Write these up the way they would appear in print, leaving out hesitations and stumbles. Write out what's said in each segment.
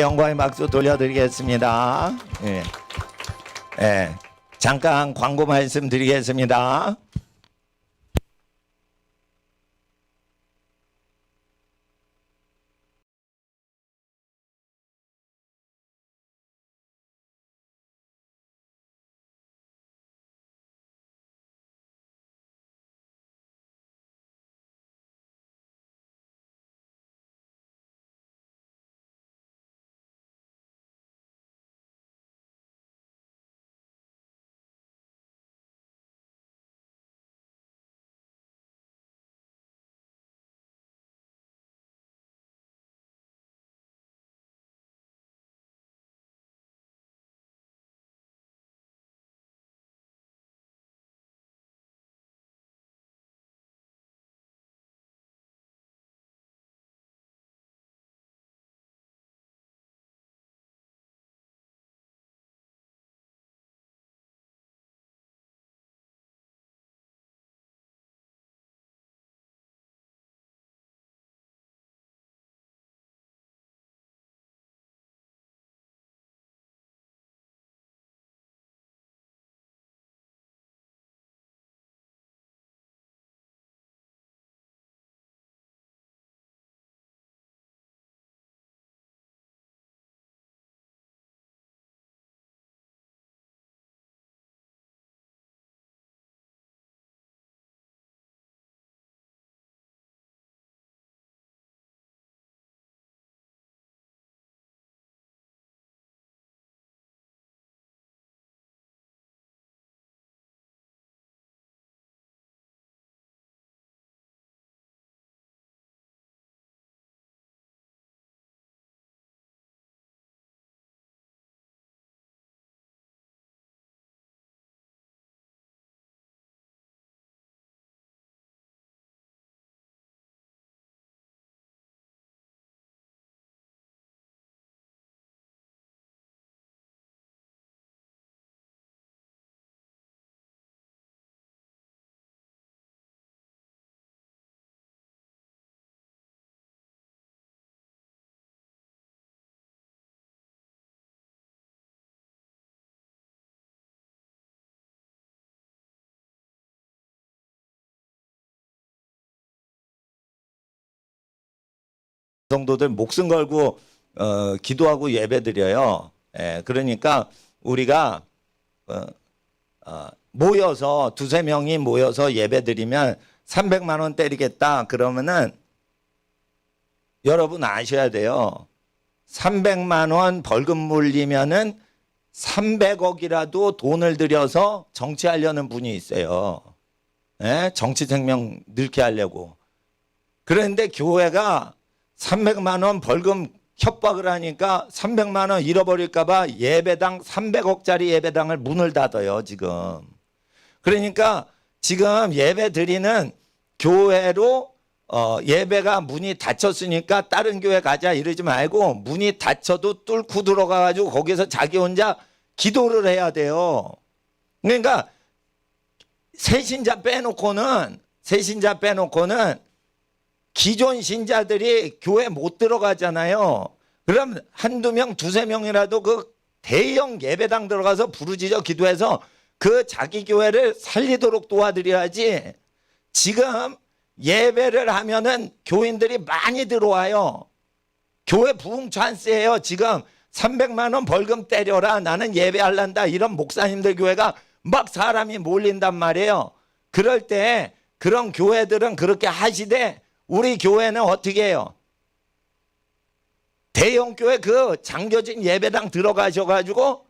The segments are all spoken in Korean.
영광의 박수 돌려드리겠습니다. 예. 예. 잠깐 광고 말씀드리겠습니다. 성도들 목숨 걸고 기도하고 예배드려요. 예, 그러니까 우리가 모여서 두세 명이 모여서 예배드리면 300만 원 때리겠다 그러면은 여러분 아셔야 돼요. 300만 원 벌금 물리면은 300억이라도 돈을 들여서 정치하려는 분이 있어요. 예? 정치 생명 넣게 하려고. 그런데 교회가 300만 원 벌금 협박을 하니까 300만 원 잃어버릴까 봐 예배당 300억짜리 예배당을 문을 닫아요, 지금. 그러니까 지금 예배 드리는 교회로 예배가 문이 닫혔으니까 다른 교회 가자 이러지 말고 문이 닫혀도 뚫고 들어가 가지고 거기서 자기 혼자 기도를 해야 돼요. 그러니까 새신자 빼놓고는 기존 신자들이 교회 못 들어가잖아요. 그럼 한두 명, 두세 명이라도 그 대형 예배당 들어가서 부르짖어 기도해서 그 자기 교회를 살리도록 도와드려야지. 지금 예배를 하면은 교인들이 많이 들어와요. 교회 부흥 찬스예요. 지금 300만 원 벌금 때려라. 나는 예배할란다. 이런 목사님들 교회가 막 사람이 몰린단 말이에요. 그럴 때 그런 교회들은 그렇게 하시되 우리 교회는 어떻게 해요? 대형 교회 그 잠겨진 예배당 들어가셔가지고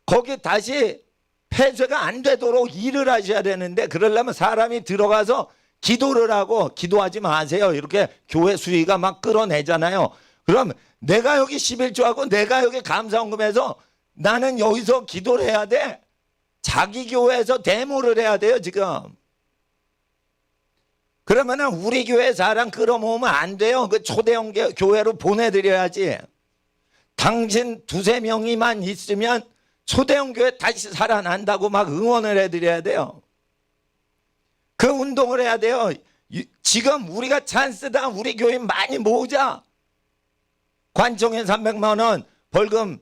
거기 다시 폐쇄가 안 되도록 일을 하셔야 되는데 그러려면 사람이 들어가서 기도를 하고 기도하지 마세요. 이렇게 교회 수위가 막 끌어내잖아요. 그럼 내가 여기 11조하고 내가 여기 감사헌금해서 나는 여기서 기도를 해야 돼. 자기 교회에서 데모를 해야 돼요, 지금. 그러면은 우리 교회 사람 끌어모으면 안 돼요. 그 초대형 교회로 보내드려야지. 당신 두세 명이만 있으면 초대형 교회 다시 살아난다고 막 응원을 해드려야 돼요. 그 운동을 해야 돼요. 지금 우리가 찬스다. 우리 교인 많이 모으자. 관청에 300만 원 벌금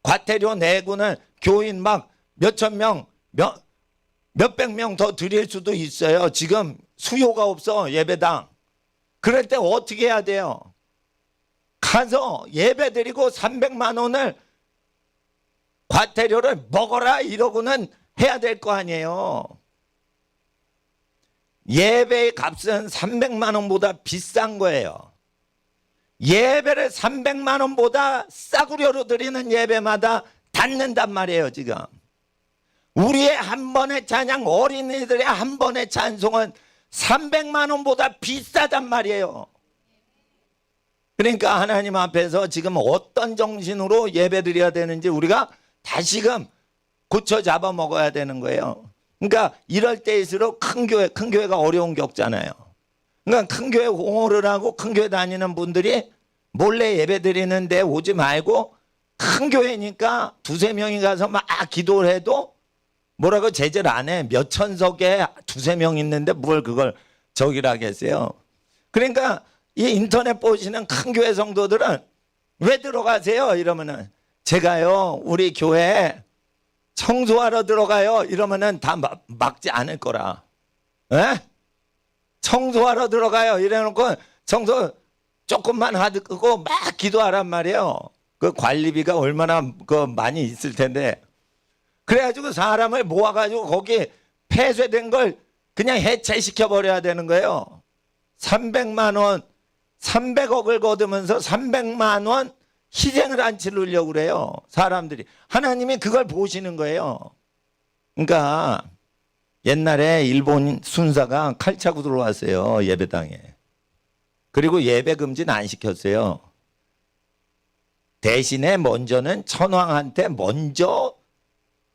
과태료 내고는 교인 막 몇천 명, 몇백 명 더 드릴 수도 있어요. 지금 수요가 없어, 예배당. 그럴 때 어떻게 해야 돼요? 가서 예배 드리고 300만 원을 과태료를 먹어라 이러고는 해야 될 거 아니에요. 예배의 값은 300만 원보다 비싼 거예요. 예배를 300만 원보다 싸구려로 드리는 예배마다 닫는단 말이에요. 지금 우리의 한 번의 찬양, 어린이들의 한 번의 찬송은 300만 원보다 비싸단 말이에요. 그러니까 하나님 앞에서 지금 어떤 정신으로 예배 드려야 되는지 우리가 다시금 고쳐 잡아 먹어야 되는 거예요. 그러니까 이럴 때일수록 큰 교회가 어려운 게 없잖아요. 그러니까 큰 교회 옹호를 하고 큰 교회 다니는 분들이 몰래 예배 드리는데 오지 말고, 큰 교회니까 두세 명이 가서 막 기도를 해도 뭐라고 제재를 안 해. 몇 천석에 두세 명 있는데 뭘 그걸 저기라 하겠어요. 그러니까 이 인터넷 보시는 큰 교회 성도들은 왜 들어가세요? 이러면은 제가요 우리 교회 청소하러 들어가요. 이러면은 다 막지 않을 거라. 에? 청소하러 들어가요. 이래놓고 청소 조금만 하고 막 기도하란 말이에요. 그 관리비가 얼마나 많이 있을 텐데. 그래가지고 사람을 모아가지고 거기 폐쇄된 걸 그냥 해체시켜 버려야 되는 거예요. 300만 원, 300억을 거두면서 300만 원 희생을 안 치르려고 그래요. 사람들이. 하나님이 그걸 보시는 거예요. 그러니까 옛날에 일본 순사가 칼 차고 들어왔어요. 예배당에. 그리고 예배 금지는 안 시켰어요. 대신에 먼저는 천황한테 먼저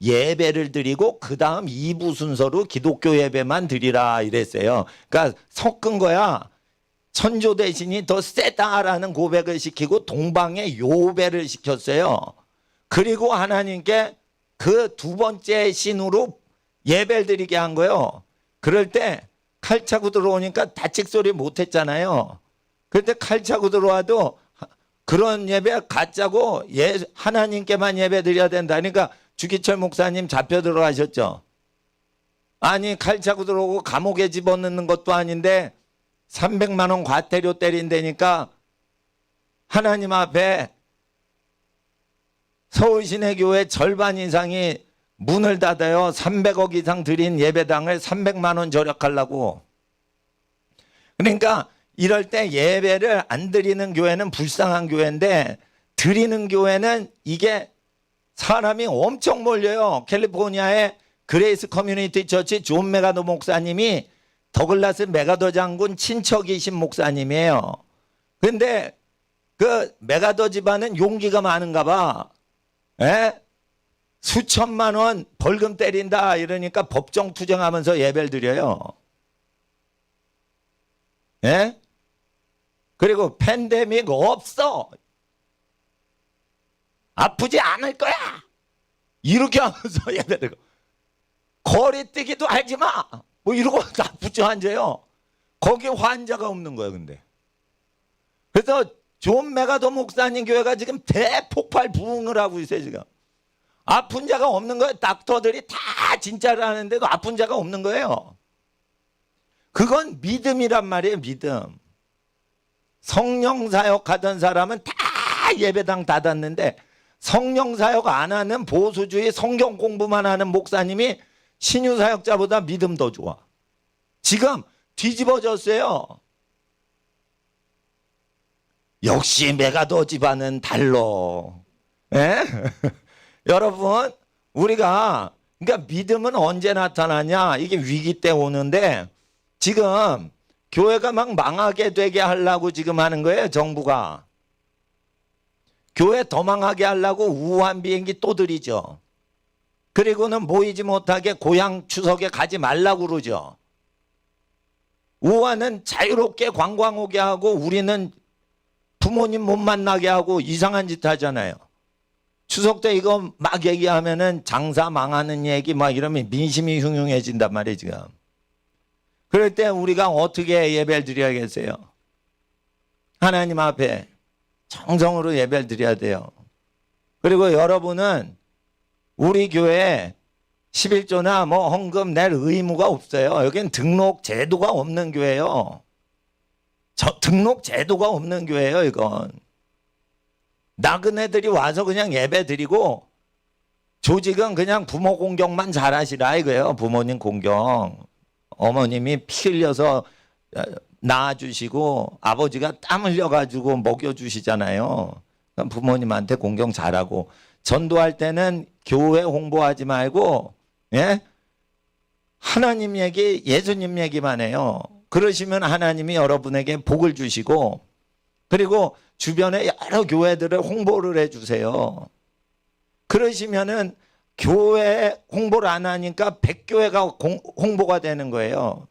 예배를 드리고 그 다음 2부 순서로 기독교 예배만 드리라 이랬어요. 그러니까 섞은 거야. 천조 대신이 더 세다라는 고백을 시키고 동방에 요배를 시켰어요. 그리고 하나님께 그 두 번째 신으로 예배를 드리게 한 거예요. 그럴 때 칼 차고 들어오니까 다칙 소리 못 했잖아요. 그럴 때 칼 차고 들어와도 그런 예배 가짜고 하나님께만 예배 드려야 된다. 그러니까 주기철 목사님 잡혀 들어가셨죠. 아니 칼 차고 들어오고 감옥에 집어넣는 것도 아닌데 300만 원 과태료 때린다니까 하나님 앞에 서울시내교회 절반 이상이 문을 닫아요. 300억 이상 드린 예배당을 300만 원 절약하려고. 그러니까 이럴 때 예배를 안 드리는 교회는 불쌍한 교회인데 드리는 교회는 이게 사람이 엄청 몰려요. 캘리포니아의 그레이스 커뮤니티 처치 존 메가도 목사님이 더글라스 메가더 장군 친척이신 목사님이에요. 그런데 그 메가더 집안은 용기가 많은가 봐. 수천만 원 벌금 때린다 이러니까 법정 투쟁하면서 예배를 드려요. 그리고 팬데믹 없어. 아프지 않을 거야. 이렇게 하면서 예배드리고 거리뛰기도 하지 마. 뭐 이러고 아프지 앉아요. 거기 환자가 없는 거예요. 근데 그래서 존 메가더 목사님 교회가 지금 대폭발 부흥을 하고 있어요. 지금 아픈 자가 없는 거예요. 닥터들이 다 진짜를 하는데도 아픈 자가 없는 거예요. 그건 믿음이란 말이에요. 믿음. 성령 사역 하던 사람은 다 예배당 닫았는데 성령 사역 안 하는 보수주의 성경 공부만 하는 목사님이 신유 사역자보다 믿음 더 좋아. 지금 뒤집어졌어요. 역시 메가더 집안은 달러. 여러분 우리가 그러니까 믿음은 언제 나타나냐? 이게 위기 때 오는데 지금 교회가 막 망하게 되게 하려고 지금 하는 거예요. 정부가. 교회 더 망하게 하려고 우한 비행기 또 들이죠. 그리고는 모이지 못하게 고향 추석에 가지 말라고 그러죠. 우한은 자유롭게 관광 오게 하고 우리는 부모님 못 만나게 하고 이상한 짓 하잖아요. 추석 때 이거 막 얘기하면은 장사 망하는 얘기 막 이러면 민심이 흉흉해진단 말이에요. 지금. 그럴 때 우리가 어떻게 예배를 드려야겠어요? 하나님 앞에 정성으로 예배를 드려야 돼요. 그리고 여러분은 우리 교회에 11조나 뭐 헌금 낼 의무가 없어요. 여기는 등록 제도가 없는 교회예요. 등록 제도가 없는 교회예요, 이건. 나그네들이 와서 그냥 예배 드리고 조직은 그냥 부모 공경만 잘하시라 이거예요. 부모님 공경. 어머님이 피 흘려서 낳아주시고 아버지가 땀 흘려가지고 먹여주시잖아요. 부모님한테 공경 잘하고 전도할 때는 교회 홍보하지 말고 예? 하나님 얘기, 예수님 얘기만 해요. 그러시면 하나님이 여러분에게 복을 주시고 그리고 주변에 여러 교회들을 홍보를 해주세요. 그러시면은 교회 홍보를 안 하니까 백교회가 홍보가 되는 거예요.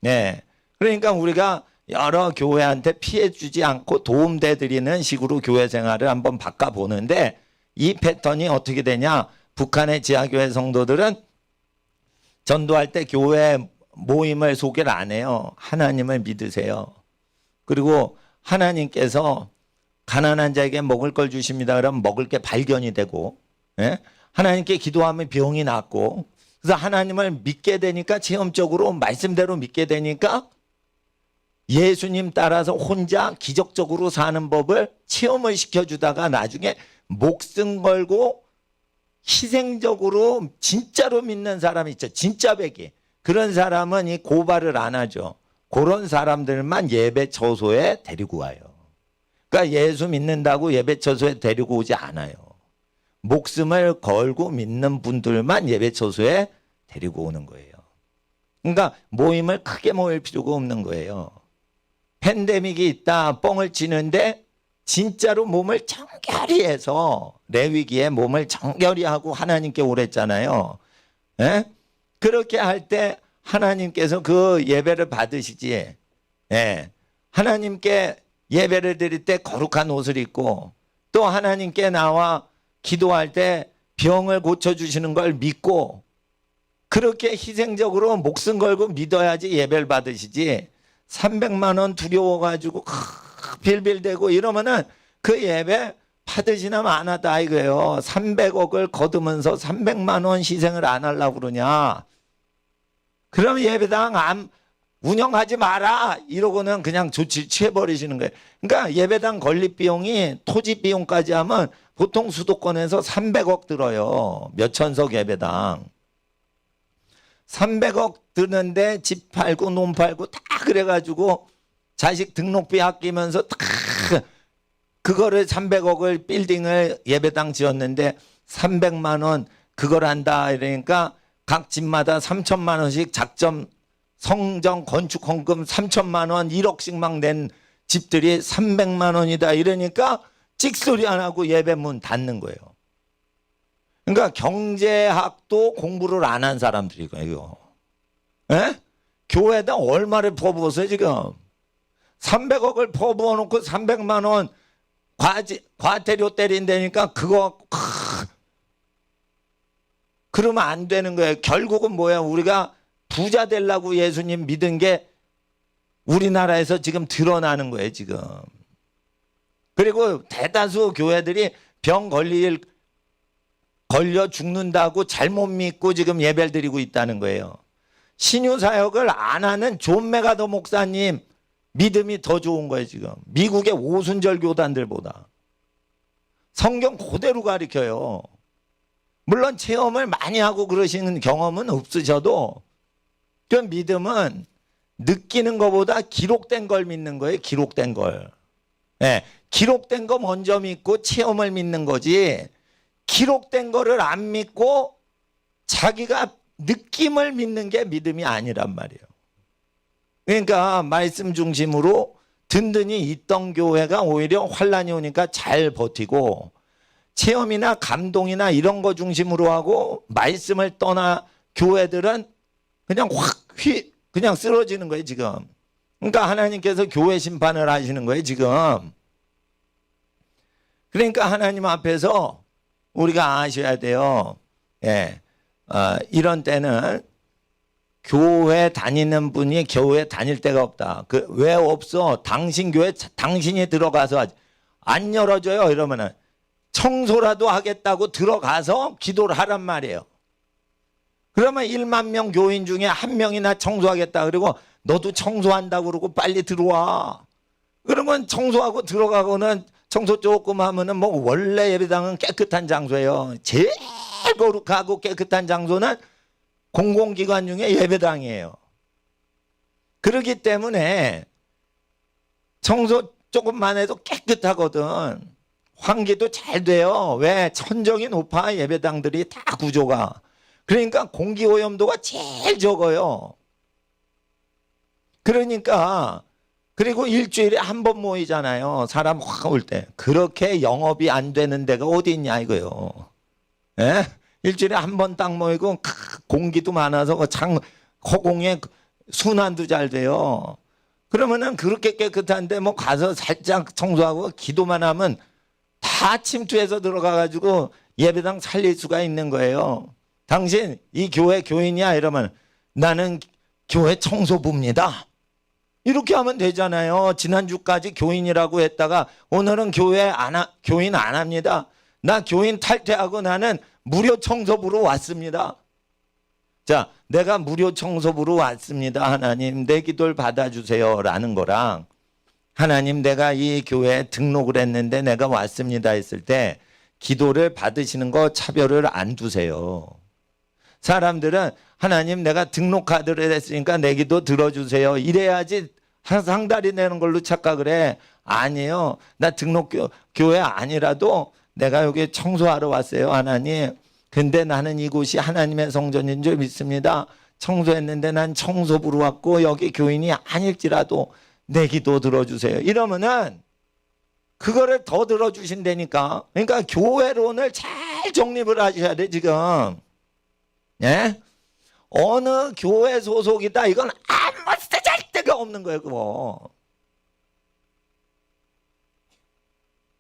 네. 그러니까 우리가 여러 교회한테 피해 주지 않고 도움돼 드리는 식으로 교회 생활을 한번 바꿔보는데 이 패턴이 어떻게 되냐? 북한의 지하교회 성도들은 전도할 때 교회 모임을 소개를 안 해요. 하나님을 믿으세요. 그리고 하나님께서 가난한 자에게 먹을 걸 주십니다. 그러면 먹을 게 발견이 되고 예? 하나님께 기도하면 병이 낫고 그래서 하나님을 믿게 되니까 체험적으로 말씀대로 믿게 되니까 예수님 따라서 혼자 기적적으로 사는 법을 체험을 시켜주다가 나중에 목숨 걸고 희생적으로 진짜로 믿는 사람이 있죠. 진짜 백이. 그런 사람은 이 고발을 안 하죠. 그런 사람들만 예배처소에 데리고 와요. 그러니까 예수 믿는다고 예배처소에 데리고 오지 않아요. 목숨을 걸고 믿는 분들만 예배처소에 데리고 오는 거예요. 그러니까 모임을 크게 모일 필요가 없는 거예요. 팬데믹이 있다 뻥을 치는데 진짜로 몸을 정결히 해서 레위기에 몸을 정결히 하고 하나님께 오랬잖아요. 예? 그렇게 할 때 하나님께서 그 예배를 받으시지. 예. 하나님께 예배를 드릴 때 거룩한 옷을 입고 또 하나님께 나와 기도할 때 병을 고쳐주시는 걸 믿고 그렇게 희생적으로 목숨 걸고 믿어야지 예배를 받으시지 300만 원 두려워가지고 빌빌대고 이러면은 그 예배 받으시나 마나다 이거예요. 300억을 거두면서 300만 원 희생을 안 하려고 그러냐. 그럼 예배당 운영하지 마라 이러고는 그냥 조치 취해버리시는 거예요. 그러니까 예배당 건립 비용이 토지 비용까지 하면 보통 수도권에서 300억 들어요. 몇천석 예배당. 300억 드는데 집 팔고 논 팔고 다 그래가지고 자식 등록비 아끼면서 다 그거를 300억을 빌딩을 예배당 지었는데 300만 원 그걸 한다 이러니까 각 집마다 3천만 원씩 작점 성정 건축 헌금 3천만 원 1억씩 막 낸 집들이 300만 원이다 이러니까 찍소리 안 하고 예배문 닫는 거예요. 그러니까 경제학도 공부를 안 한 사람들이고요. 예? 교회에다 얼마를 퍼부었어요 지금. 300억을 퍼부어 놓고 300만 원 과태료 때린다니까 그거 그러면 안 되는 거예요. 결국은 뭐야? 우리가 부자 되려고 예수님 믿은 게 우리나라에서 지금 드러나는 거예요 지금. 그리고 대다수 교회들이 병 걸려 죽는다고 잘못 믿고 지금 예배를 드리고 있다는 거예요. 신유사역을 안 하는 존 메가더 목사님 믿음이 더 좋은 거예요 지금. 미국의 오순절 교단들보다. 성경 그대로 가르쳐요. 물론 체험을 많이 하고 그러시는 경험은 없으셔도 그 믿음은 느끼는 것보다 기록된 걸 믿는 거예요. 기록된 걸. 네, 기록된 거 먼저 믿고 체험을 믿는 거지 기록된 거를 안 믿고 자기가 느낌을 믿는 게 믿음이 아니란 말이에요. 그러니까 말씀 중심으로 든든히 있던 교회가 오히려 환란이 오니까 잘 버티고 체험이나 감동이나 이런 거 중심으로 하고 말씀을 떠나 교회들은 그냥 그냥 쓰러지는 거예요 지금. 그러니까 하나님께서 교회 심판을 하시는 거예요 지금. 그러니까 하나님 앞에서 우리가 아셔야 돼요. 예, 이런 때는 교회 다니는 분이 교회 다닐 데가 없다. 왜 없어? 당신 교회 당신이 들어가서 안 열어줘요. 이러면은 청소라도 하겠다고 들어가서 기도를 하란 말이에요. 그러면 1만 명 교인 중에 한 명이나 청소하겠다 그리고 너도 청소한다고 그러고 빨리 들어와. 그러면 청소하고 들어가고는 청소 조금 하면은 뭐 원래 예배당은 깨끗한 장소예요. 제일 거룩하고 깨끗한 장소는 공공기관 중에 예배당이에요. 그렇기 때문에 청소 조금만 해도 깨끗하거든. 환기도 잘 돼요. 왜? 천정이 높아 예배당들이 다 구조가. 그러니까 공기오염도가 제일 적어요. 그러니까 그리고 일주일에 한 번 모이잖아요. 사람 확 올 때. 그렇게 영업이 안 되는 데가 어디 있냐 이거요. 예? 일주일에 한 번 딱 모이고 공기도 많아서 허공에 순환도 잘 돼요. 그러면은 그렇게 깨끗한데 뭐 가서 살짝 청소하고 기도만 하면 다 침투해서 들어가가지고 예배당 살릴 수가 있는 거예요. 당신 이 교회 교인이야 이러면 나는 교회 청소부입니다. 이렇게 하면 되잖아요. 지난주까지 교인이라고 했다가 오늘은 교인 안 합니다. 나 교인 탈퇴하고 나는 무료 청소부로 왔습니다. 자, 내가 무료 청소부로 왔습니다. 하나님 내 기도를 받아주세요 라는 거랑 하나님 내가 이 교회에 등록을 했는데 내가 왔습니다 했을 때 기도를 받으시는 거 차별을 안 두세요. 사람들은 하나님 내가 등록 카드를 했으니까 내 기도 들어주세요. 이래야지 상달이 내는 걸로 착각을 해. 아니에요. 나 등록교회 아니라도 내가 여기 청소하러 왔어요. 하나님. 근데 나는 이곳이 하나님의 성전인 줄 믿습니다. 청소했는데 난 청소부로 왔고 여기 교인이 아닐지라도 내 기도 들어주세요. 이러면은 그거를 더 들어주신다니까. 그러니까 교회론을 잘 정립을 하셔야 돼 지금. 예? 어느 교회 소속이다 이건 아무 쓸데가 없는 거예요. 그거.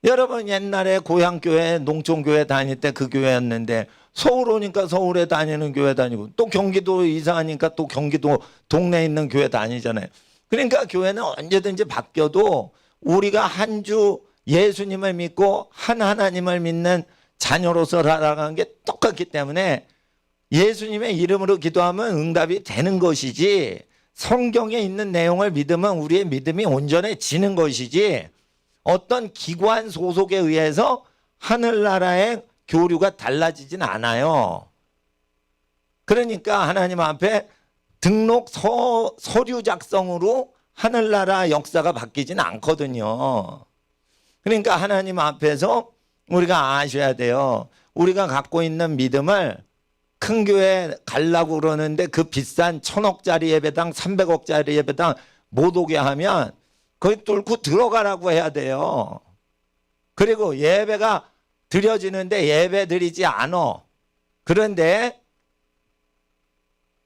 여러분 옛날에 고향교회 농촌교회 다닐 때 그 교회였는데 서울 오니까 서울에 다니는 교회 다니고 또 경기도 이사하니까 또 경기도 동네에 있는 교회 다니잖아요. 그러니까 교회는 언제든지 바뀌어도 우리가 한 주 예수님을 믿고 한 하나님을 믿는 자녀로서 살아가는 게 똑같기 때문에 예수님의 이름으로 기도하면 응답이 되는 것이지 성경에 있는 내용을 믿으면 우리의 믿음이 온전해지는 것이지 어떤 기관 소속에 의해서 하늘나라의 교류가 달라지진 않아요. 그러니까 하나님 앞에 등록 서류 작성으로 하늘나라 역사가 바뀌진 않거든요. 그러니까 하나님 앞에서 우리가 아셔야 돼요. 우리가 갖고 있는 믿음을 큰 교회 가려고 그러는데 그 비싼 1000억짜리 예배당 300억짜리 예배당 못 오게 하면 거기 뚫고 들어가라고 해야 돼요. 그리고 예배가 드려지는데 예배 드리지 않어. 그런데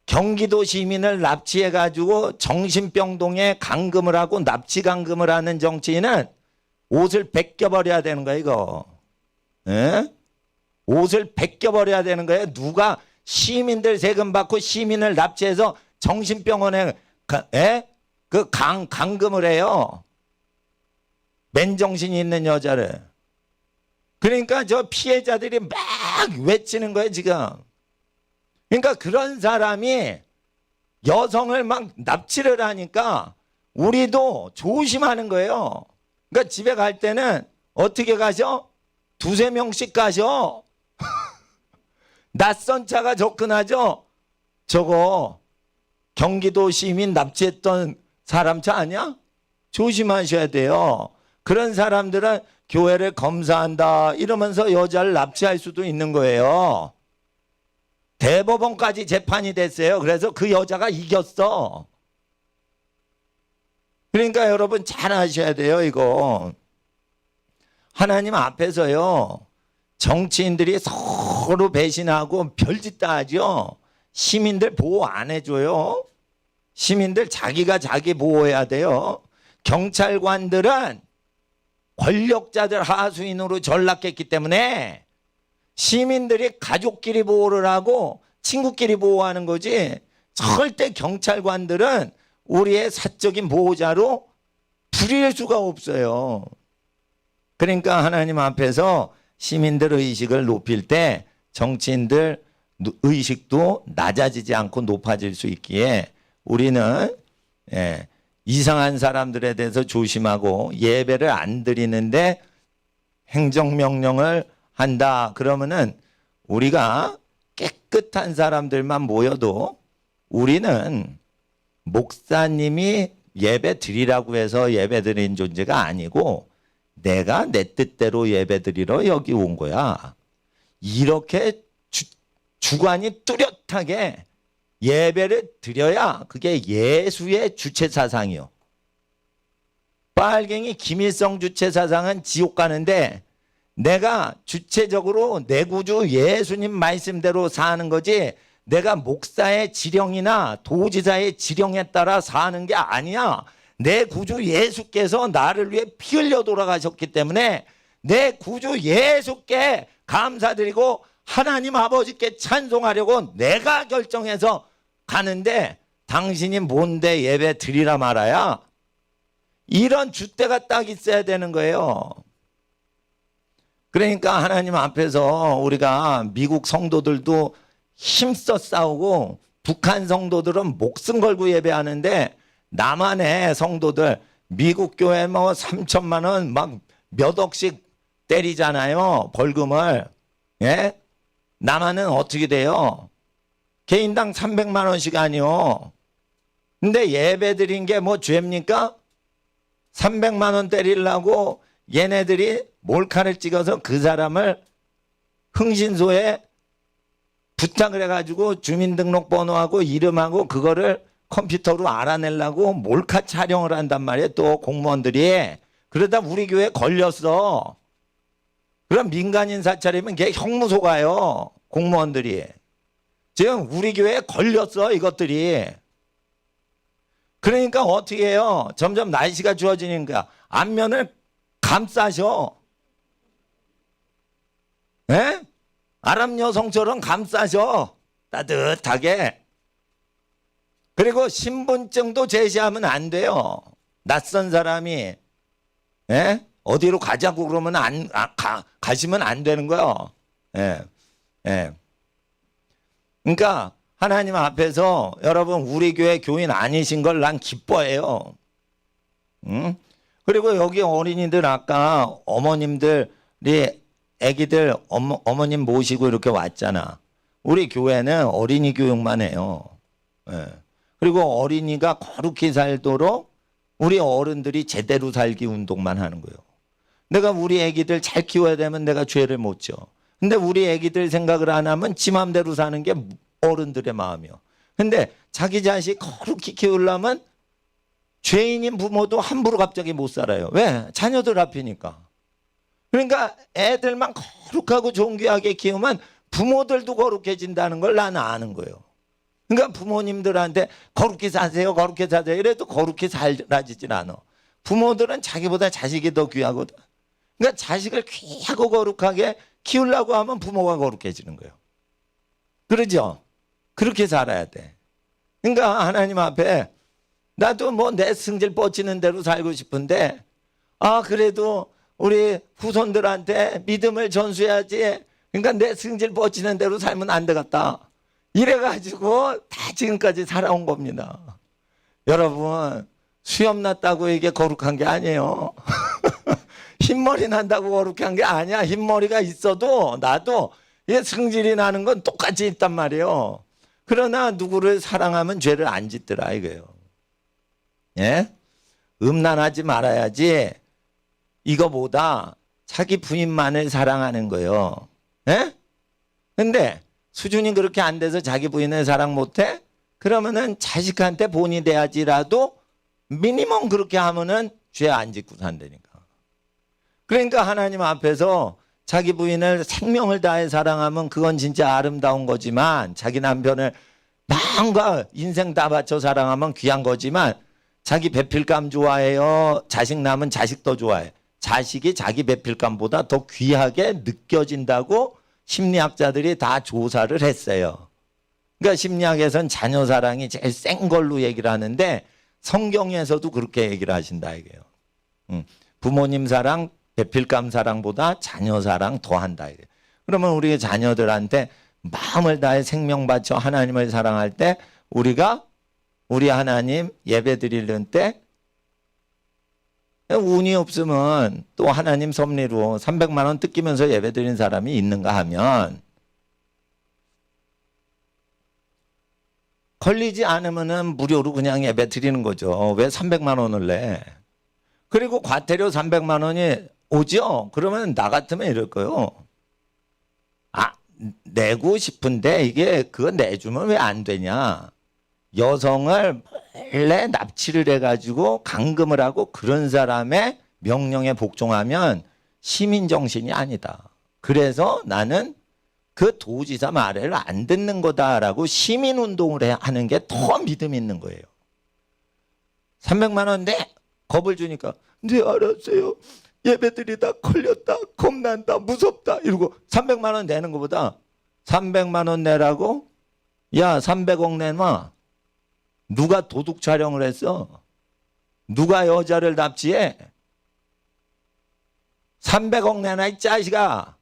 경기도 시민을 납치해가지고 정신병동에 감금을 하고 납치 감금을 하는 정치인은 옷을 벗겨버려야 되는 거예요 이거. 예? 옷을 벗겨버려야 되는 거예요. 누가 시민들 세금 받고 시민을 납치해서 정신병원에 감금을 해요. 맨정신이 있는 여자를. 그러니까 저 피해자들이 막 외치는 거예요 지금. 그러니까 그런 사람이 여성을 막 납치를 하니까 우리도 조심하는 거예요. 그러니까 집에 갈 때는 어떻게 가셔? 2~3명씩 가셔. 낯선 차가 접근하죠. 저거 경기도 시민 납치했던 사람 차 아니야? 조심하셔야 돼요. 그런 사람들은 교회를 검사한다 이러면서 여자를 납치할 수도 있는 거예요. 대법원까지 재판이 됐어요. 그래서 그 여자가 이겼어. 그러니까 여러분 잘 아셔야 돼요 이거. 하나님 앞에서요 정치인들이 서로 배신하고 별짓 다 하죠. 시민들 보호 안 해줘요. 시민들 자기가 자기 보호해야 돼요. 경찰관들은 권력자들 하수인으로 전락했기 때문에 시민들이 가족끼리 보호를 하고 친구끼리 보호하는 거지 절대 경찰관들은 우리의 사적인 보호자로 부릴 수가 없어요. 그러니까 하나님 앞에서 시민들 의식을 높일 때 정치인들 의식도 낮아지지 않고 높아질 수 있기에 우리는 이상한 사람들에 대해서 조심하고 예배를 안 드리는데 행정명령을 한다. 그러면은 우리가 깨끗한 사람들만 모여도 우리는 목사님이 예배 드리라고 해서 예배 드린 존재가 아니고 내가 내 뜻대로 예배 드리러 여기 온 거야. 이렇게 주관이 뚜렷하게 예배를 드려야 그게 예수의 주체사상이요. 빨갱이 김일성 주체사상은 지옥 가는데 내가 주체적으로 내 구주 예수님 말씀대로 사는 거지 내가 목사의 지령이나 도지사의 지령에 따라 사는 게 아니야. 내 구주 예수께서 나를 위해 피 흘려 돌아가셨기 때문에 내 구주 예수께 감사드리고 하나님 아버지께 찬송하려고 내가 결정해서 가는데 당신이 뭔데 예배 드리라 말아야? 이런 줏대가 딱 있어야 되는 거예요. 그러니까 하나님 앞에서 우리가 미국 성도들도 힘써 싸우고 북한 성도들은 목숨 걸고 예배하는데 남한의 성도들 미국 교회 뭐 3천만 원 막 몇 억씩 때리잖아요. 벌금을. 예? 남한은 어떻게 돼요? 개인당 300만 원씩 아니요. 근데 예배 드린 게 뭐 죄입니까? 300만 원 때리려고 얘네들이 몰카를 찍어서 그 사람을 흥신소에 부탁을 해가지고 주민등록번호하고 이름하고 그거를 컴퓨터로 알아내려고 몰카 촬영을 한단 말이에요. 또 공무원들이. 그러다 우리 교회에 걸렸어. 그럼 민간인 사찰이면 걔 형무소 가요. 공무원들이. 지금 우리 교회에 걸렸어 이것들이. 그러니까 어떻게 해요? 점점 날씨가 추워지니까 안면을 감싸셔. 예? 아랍 여성처럼 감싸셔. 따뜻하게. 그리고 신분증도 제시하면 안 돼요. 낯선 사람이 어디로 가자고 그러면 가시면 안 되는 거예요. 그러니까 하나님 앞에서 여러분 우리 교회 교인 아니신 걸 난 기뻐해요. 그리고 여기 어린이들 아까 어머님들이 애기들 어머님 모시고 이렇게 왔잖아. 우리 교회는 어린이 교육만 해요. 그리고 어린이가 거룩히 살도록 우리 어른들이 제대로 살기 운동만 하는 거예요. 내가 우리 애기들 잘 키워야 되면 내가 죄를 못 져. 근데 우리 애기들 생각을 안 하면 지 맘대로 사는 게 어른들의 마음이요. 근데 자기 자식 거룩히 키우려면 죄인인 부모도 함부로 갑자기 못 살아요. 왜? 자녀들 앞이니까. 그러니까 애들만 거룩하고 존귀하게 키우면 부모들도 거룩해진다는 걸 나는 아는 거예요. 그러니까 부모님들한테 거룩히 사세요, 거룩히 사세요. 이래도 거룩히 살아지진 않아. 부모들은 자기보다 자식이 더 귀하거든. 그러니까 자식을 귀하고 거룩하게 키우려고 하면 부모가 거룩해지는 거예요. 그러죠? 그렇게 살아야 돼. 그러니까 하나님 앞에 나도 뭐 내 승질 뻗치는 대로 살고 싶은데 그래도 우리 후손들한테 믿음을 전수해야지. 그러니까 내 승질 뻗치는 대로 살면 안 되겠다. 이래가지고 다 지금까지 살아온 겁니다. 여러분 수염 났다고 이게 거룩한 게 아니에요. 흰머리 난다고 거룩한 게 아니야. 흰머리가 있어도 나도 승질이 나는 건 똑같이 있단 말이에요. 그러나 누구를 사랑하면 죄를 안 짓더라 이거예요. 예? 음란하지 말아야지. 이거보다 자기 부인만을 사랑하는 거예요. 예? 근데 수준이 그렇게 안 돼서 자기 부인을 사랑 못해? 그러면은 자식한테 본이 돼야지라도 미니멈 그렇게 하면은 죄 안 짓고 산다니까. 그러니까 하나님 앞에서 자기 부인을 생명을 다해 사랑하면 그건 진짜 아름다운 거지만 자기 남편을 마음과 인생 다 바쳐 사랑하면 귀한 거지만 자기 배필감 좋아해요. 자식 낳으면 자식 더 좋아해. 자식이 자기 배필감보다 더 귀하게 느껴진다고 심리학자들이 다 조사를 했어요. 그러니까 심리학에서는 자녀 사랑이 제일 센 걸로 얘기를 하는데 성경에서도 그렇게 얘기를 하신다 이게요. 부모님 사랑 필감 사랑보다 자녀 사랑 더한다. 그러면 우리 자녀들한테 마음을 다해 생명 바쳐 하나님을 사랑할 때 우리가 우리 하나님 예배 드리는 때 운이 없으면 또 하나님 섭리로 300만 원 뜯기면서 예배 드리는 사람이 있는가 하면 걸리지 않으면은 무료로 그냥 예배 드리는 거죠. 왜 300만 원을 내? 그리고 과태료 300만 원이 오죠? 그러면 나 같으면 이럴 거요. 아, 내고 싶은데 이게 그거 내주면 왜 안 되냐? 여성을 원래 납치를 해가지고 감금을 하고 그런 사람의 명령에 복종하면 시민정신이 아니다. 그래서 나는 그 도지사 말을 안 듣는 거다라고 시민운동을 하는 게 더 믿음 있는 거예요. 300만 원 내! 겁을 주니까 네 알았어요. 예배드리다 걸렸다. 겁난다. 무섭다. 이러고 300만 원 내는 것보다 300만 원 내라고? 야 300억 내놔. 누가 도둑 촬영을 했어? 누가 여자를 납치해? 300억 내놔 이 자식아.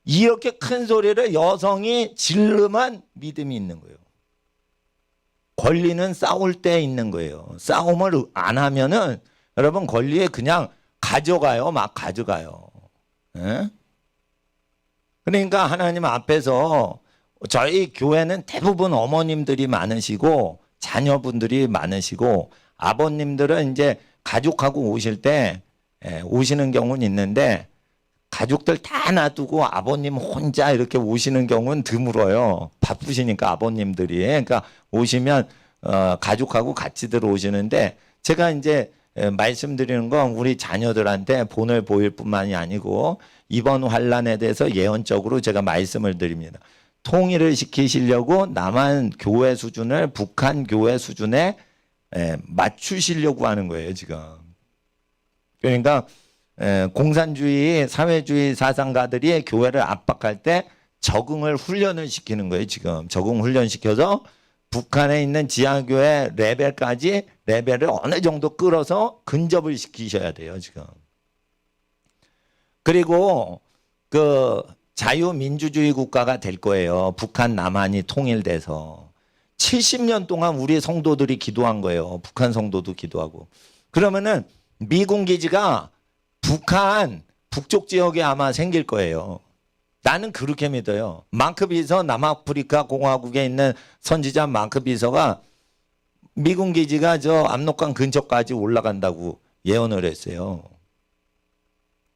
이렇게 큰 소리를 여성이 지르면 믿음이 있는 거예요. 권리는 싸울 때 있는 거예요. 싸움을 안 하면은 여러분 권리에 그냥 가져가요. 막 가져가요. 에? 그러니까 하나님 앞에서 저희 교회는 대부분 어머님들이 많으시고 자녀분들이 많으시고 아버님들은 이제 가족하고 오실 때 오시는 경우는 있는데 가족들 다 놔두고 아버님 혼자 이렇게 오시는 경우는 드물어요. 바쁘시니까 아버님들이. 그러니까 오시면 가족하고 같이 들어오시는데 제가 이제 말씀드리는 건 우리 자녀들한테 본을 보일 뿐만이 아니고 이번 환란에 대해서 예언적으로 제가 말씀을 드립니다. 통일을 시키시려고 남한 교회 수준을 북한 교회 수준에 맞추시려고 하는 거예요, 지금. 그러니까 공산주의, 사회주의 사상가들이 교회를 압박할 때 적응을 훈련을 시키는 거예요, 지금. 적응 훈련시켜서 북한에 있는 지하교회 레벨까지 레벨을 어느 정도 끌어서 근접을 시키셔야 돼요, 지금. 그리고 그 자유민주주의 국가가 될 거예요. 북한, 남한이 통일돼서. 70년 동안 우리 성도들이 기도한 거예요. 북한 성도도 기도하고. 그러면은 미군 기지가 북한 북쪽 지역에 아마 생길 거예요. 나는 그렇게 믿어요. 마크 비서 남아프리카 공화국에 있는 선지자 마크 비서가 미군 기지가 저 압록강 근처까지 올라간다고 예언을 했어요.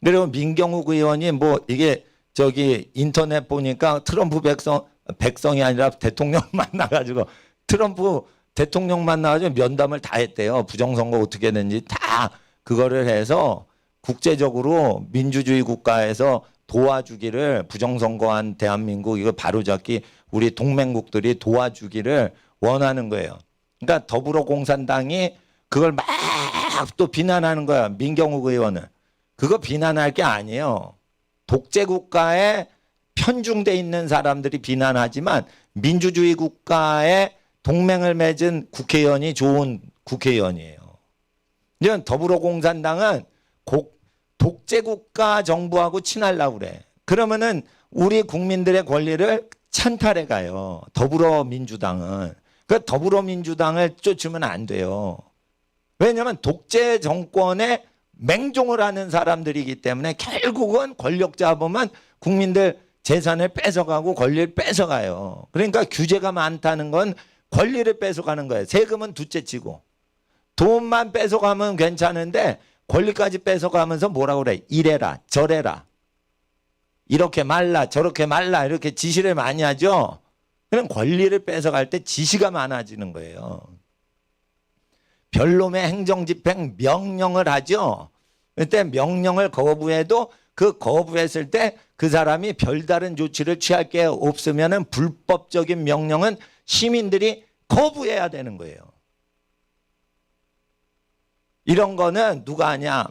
그리고 민경욱 의원이 뭐 이게 저기 인터넷 보니까 트럼프 백성이 아니라 대통령 만나가지고 트럼프 대통령 만나가지고 면담을 다 했대요. 부정선거 어떻게 했는지 다 그거를 해서 국제적으로 민주주의 국가에서 도와주기를 부정선거한 대한민국 이거 바로잡기 우리 동맹국들이 도와주기를 원하는 거예요. 그러니까 더불어공산당이 그걸 막 또 비난하는 거야. 민경욱 의원은. 그거 비난할 게 아니에요. 독재국가에 편중돼 있는 사람들이 비난하지만 민주주의 국가에 동맹을 맺은 국회의원이 좋은 국회의원이에요. 이런 더불어공산당은 독재국가 정부하고 친하려고 그래. 그러면은 우리 국민들의 권리를 찬탈해 가요. 더불어민주당은. 그 더불어민주당을 쫓으면 안 돼요. 왜냐하면 독재 정권에 맹종을 하는 사람들이기 때문에 결국은 권력 잡으면 국민들 재산을 뺏어가고 권리를 뺏어가요. 그러니까 규제가 많다는 건 권리를 뺏어가는 거예요. 세금은 둘째치고 돈만 뺏어가면 괜찮은데 권리까지 뺏어가면서 뭐라고 그래? 이래라 저래라 이렇게 말라 저렇게 말라 이렇게 지시를 많이 하죠. 그럼 권리를 뺏어갈 때 지시가 많아지는 거예요. 별놈의 행정집행 명령을 하죠. 그때 명령을 거부해도 그 거부했을 때 그 사람이 별다른 조치를 취할 게 없으면은 불법적인 명령은 시민들이 거부해야 되는 거예요. 이런 거는 누가 하냐?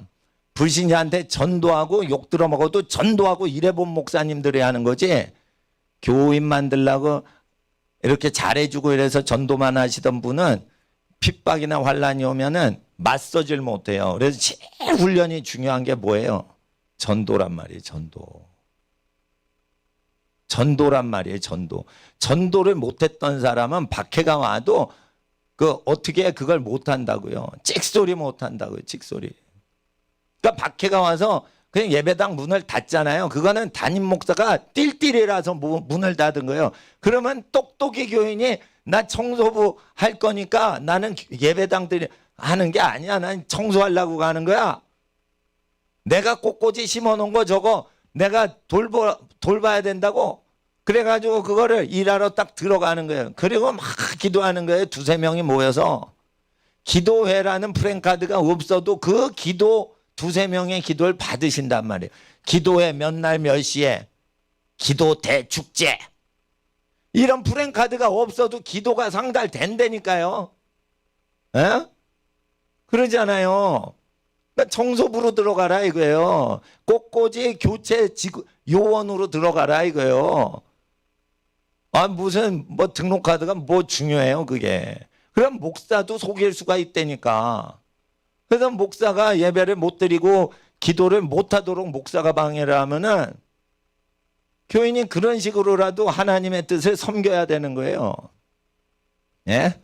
불신자한테 전도하고 욕 들어먹어도 전도하고 이래본 목사님들이 하는 거지. 교인 만들라고 이렇게 잘해주고 이래서 전도만 하시던 분은 핍박이나 환란이 오면은 맞서질 못해요. 그래서 제일 훈련이 중요한 게 뭐예요? 전도란 말이에요. 전도란 말이에요. 전도를 못했던 사람은 박해가 와도 어떻게 그걸 못한다고요. 찍소리 못한다고요. 찍소리. 그러니까 박해가 와서 그냥 예배당 문을 닫잖아요. 그거는 담임 목사가 띨띨이라서 문을 닫은 거예요. 그러면 똑똑이 교인이 나 청소부 할 거니까 나는 예배당들이 하는 게 아니야. 난 청소하려고 가는 거야. 내가 꽃꽂이 심어놓은 거 저거 내가 돌봐야 된다고. 그래가지고 그거를 일하러 딱 들어가는 거예요. 그리고 막 기도하는 거예요. 두세 명이 모여서. 기도회라는 프랭카드가 없어도 그 두세 명의 기도를 받으신단 말이에요. 기도회 몇 날 몇 시에 기도 대축제. 이런 프랭카드가 없어도 기도가 상달된다니까요. 에? 그러잖아요. 청소부로 들어가라 이거예요. 꽃꽂이 교체 요원으로 들어가라 이거예요. 무슨 등록카드가 중요해요 그게. 그럼 목사도 속일 수가 있다니까. 그래서 목사가 예배를 못 드리고 기도를 못 하도록 목사가 방해를 하면은 교인이 그런 식으로라도 하나님의 뜻을 섬겨야 되는 거예요. 예?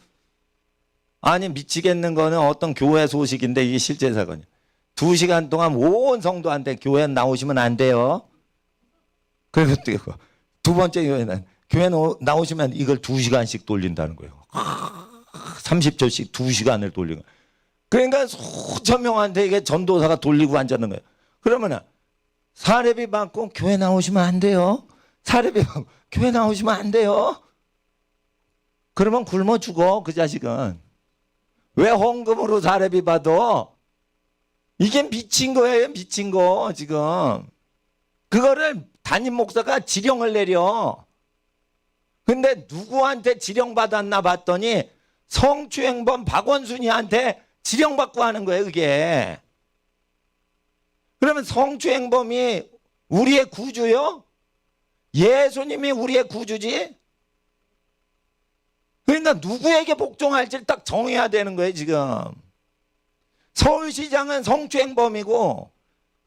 아니 미치겠는 거는 어떤 교회 소식인데 이게 실제 사건이에요. 2시간 동안 온 성도한테 교회 나오시면 안 돼요. 그리고 두 번째 교회 나오시면 이걸 2시간씩 돌린다는 거예요. 30초씩 2시간을 돌리는 거예요. 그러니까 수천 명한테 이게 전도사가 돌리고 앉았는 거예요. 그러면은 사례비 받고 교회 나오시면 안 돼요. 사례비 받고 교회 나오시면 안 돼요. 그러면 굶어 죽어 그 자식은. 왜 헌금으로 사례비 받아? 이게 미친 거예요. 미친 거 지금. 그거를 담임 목사가 지령을 내려. 근데 누구한테 지령받았나 봤더니 성추행범 박원순이한테 지령받고 하는 거예요 그게. 그러면 성추행범이 우리의 구주요? 예수님이 우리의 구주지? 그러니까 누구에게 복종할지를 딱 정해야 되는 거예요 지금. 서울시장은 성추행범이고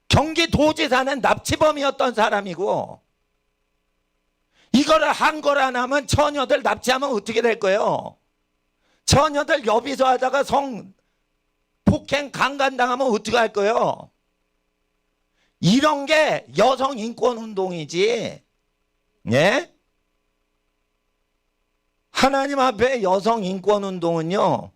경기도지사는 납치범이었던 사람이고, 이거를 한 거라 하면 처녀들 납치하면 어떻게 될 거예요? 처녀들 여비서 하다가 성폭행 강간당하면 어떻게 할 거예요? 이런 게 여성 인권 운동이지. 예? 하나님 앞에 여성 인권 운동은요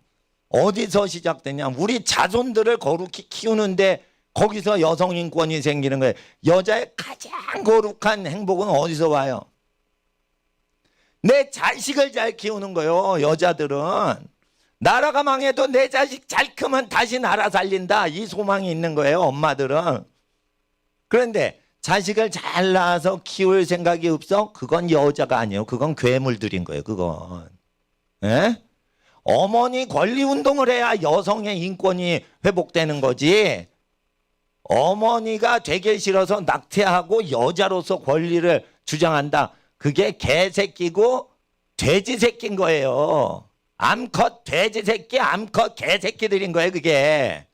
어디서 시작되냐? 우리 자손들을 거룩히 키우는데 거기서 여성 인권이 생기는 거예요. 여자의 가장 거룩한 행복은 어디서 와요? 내 자식을 잘 키우는 거예요. 여자들은 나라가 망해도 내 자식 잘 크면 다시 나라 살린다, 이 소망이 있는 거예요 엄마들은. 그런데 자식을 잘 낳아서 키울 생각이 없어? 그건 여자가 아니에요. 그건 괴물들인 거예요. 그건. 예? 어머니 권리 운동을 해야 여성의 인권이 회복되는 거지. 어머니가 되게 싫어서 낙태하고 여자로서 권리를 주장한다. 그게 개새끼고 돼지 새끼인 거예요. 암컷 돼지 새끼, 암컷 개새끼들인 거예요 그게.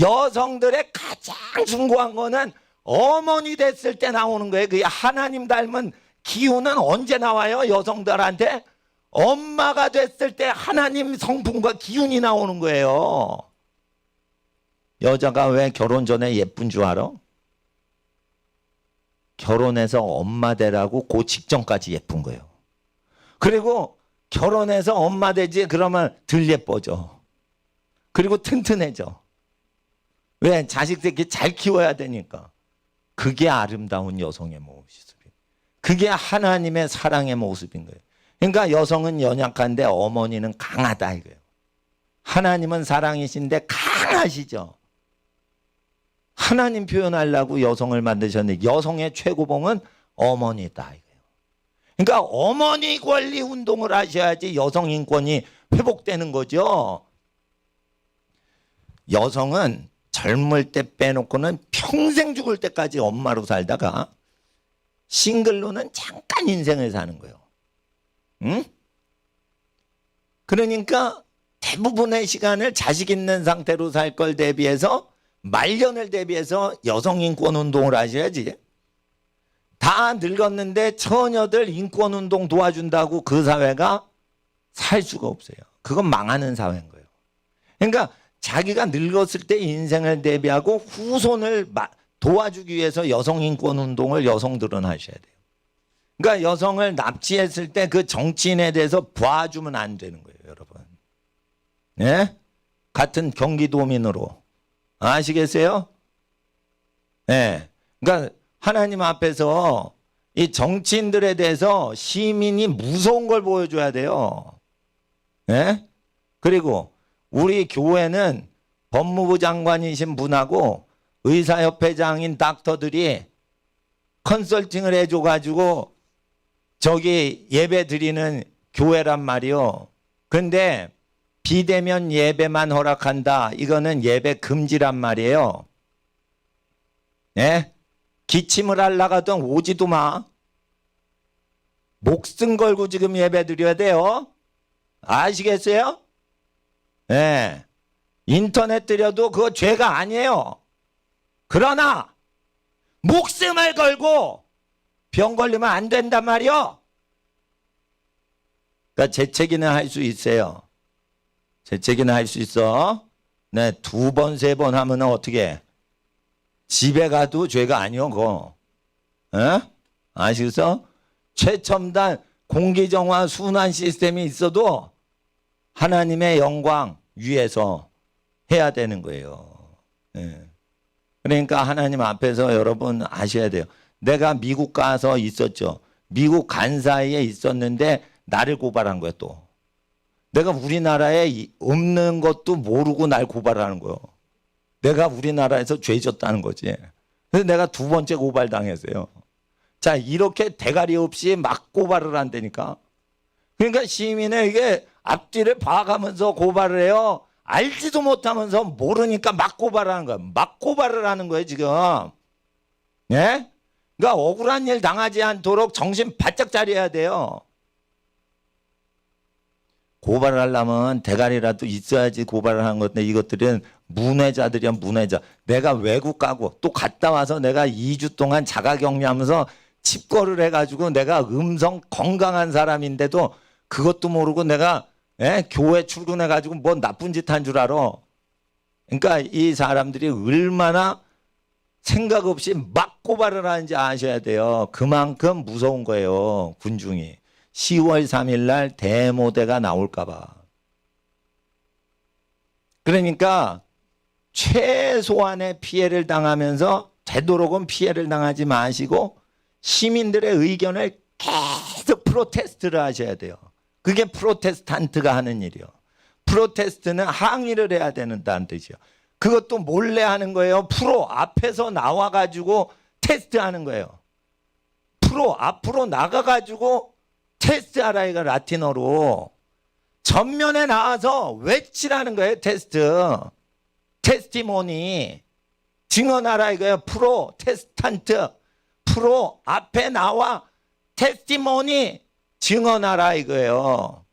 여성들의 가장 숭고한 거는 어머니 됐을 때 나오는 거예요. 그게 하나님 닮은 기운은 언제 나와요? 여성들한테 엄마가 됐을 때 하나님 성품과 기운이 나오는 거예요. 여자가 왜 결혼 전에 예쁜 줄 알아? 결혼해서 엄마 되라고 그 직전까지 예쁜 거예요. 그리고 결혼해서 엄마 되지 그러면 덜 예뻐져. 그리고 튼튼해져. 왜? 자식 새끼 잘 키워야 되니까. 그게 아름다운 여성의 모습이에요. 그게 하나님의 사랑의 모습인 거예요. 그러니까 여성은 연약한데 어머니는 강하다 이거예요. 하나님은 사랑이신데 강하시죠. 하나님 표현하려고 여성을 만드셨는데 여성의 최고봉은 어머니다 이거예요. 그러니까 어머니 권리 운동을 하셔야지 여성 인권이 회복되는 거죠. 여성은 젊을 때 빼놓고는 평생 죽을 때까지 엄마로 살다가 싱글로는 잠깐 인생을 사는 거예요. 응? 그러니까 대부분의 시간을 자식 있는 상태로 살 걸 대비해서 말년을 대비해서 여성 인권 운동을 하셔야지. 다 늙었는데 처녀들 인권 운동 도와준다고 그 사회가 살 수가 없어요. 그건 망하는 사회인 거예요. 그러니까 자기가 늙었을 때 인생을 대비하고 후손을 도와주기 위해서 여성 인권 운동을 여성들은 하셔야 돼요. 그러니까 여성을 납치했을 때 그 정치인에 대해서 봐주면 안 되는 거예요, 여러분. 예? 같은 경기도민으로. 아시겠어요? 예. 그러니까 하나님 앞에서 이 정치인들에 대해서 시민이 무서운 걸 보여줘야 돼요. 예? 그리고 우리 교회는 법무부 장관이신 분하고 의사협회장인 닥터들이 컨설팅을 해줘가지고 저기 예배 드리는 교회란 말이요. 근데 비대면 예배만 허락한다. 이거는 예배 금지란 말이에요. 예? 기침을 하려가던 오지도 마. 목숨 걸고 지금 예배 드려야 돼요. 아시겠어요? 예. 인터넷 드려도 그거 죄가 아니에요. 그러나 목숨을 걸고 병 걸리면 안 된단 말이요. 그러니까 재채기는 할 수 있어요. 재채기는 할 수 있어. 네, 2번, 3번 하면 어떻게? 집에 가도 죄가 아니요, 그거. 에? 아시겠어? 최첨단 공기정화 순환 시스템이 있어도 하나님의 영광 위에서 해야 되는 거예요. 예. 그러니까 하나님 앞에서 여러분 아셔야 돼요. 내가 미국 가서 있었죠. 미국 간 사이에 있었는데 나를 고발한 거야 또. 내가 우리나라에 없는 것도 모르고 날 고발하는 거예요. 내가 우리나라에서 죄 졌다는 거지. 그래서 내가 2번째 고발당했어요. 자, 이렇게 대가리 없이 막 고발을 한다니까. 그러니까 시민은 이게 앞뒤를 봐가면서 고발을 해요. 알지도 못하면서 모르니까 막 고발하는 거야. 막 고발을 하는 거예요, 지금. 예? 그러니까 억울한 일 당하지 않도록 정신 바짝 차려야 돼요. 고발을 하려면 대가리라도 있어야지 고발을 하는 건데 이것들은 문외자들이야, 문외자. 내가 외국 가고 또 갔다 와서 내가 2주 동안 자가격리하면서 칩거를 해가지고 내가 음성 건강한 사람인데도 그것도 모르고 내가 교회 출근해가지고 뭐 나쁜 짓 한 줄 알아. 그러니까 이 사람들이 얼마나 생각 없이 막 고발을 하는지 아셔야 돼요. 그만큼 무서운 거예요, 군중이. 10월 3일 날 대모대가 나올까 봐. 그러니까 최소한의 피해를 당하면서 되도록은 피해를 당하지 마시고 시민들의 의견을 계속 프로테스트를 하셔야 돼요. 그게 프로테스탄트가 하는 일이요. 프로테스트는 항의를 해야 된다는 뜻이요. 그것도 몰래 하는 거예요. 프로 앞에서 나와가지고 테스트하는 거예요. 프로 앞으로 나가가지고 테스트하라, 이거 라틴어로. 전면에 나와서 외치라는 거예요. 테스티모니. 증언하라 이거예요. 프로테스탄트. 프로 앞에 나와 테스티모니 증언하라 이거예요.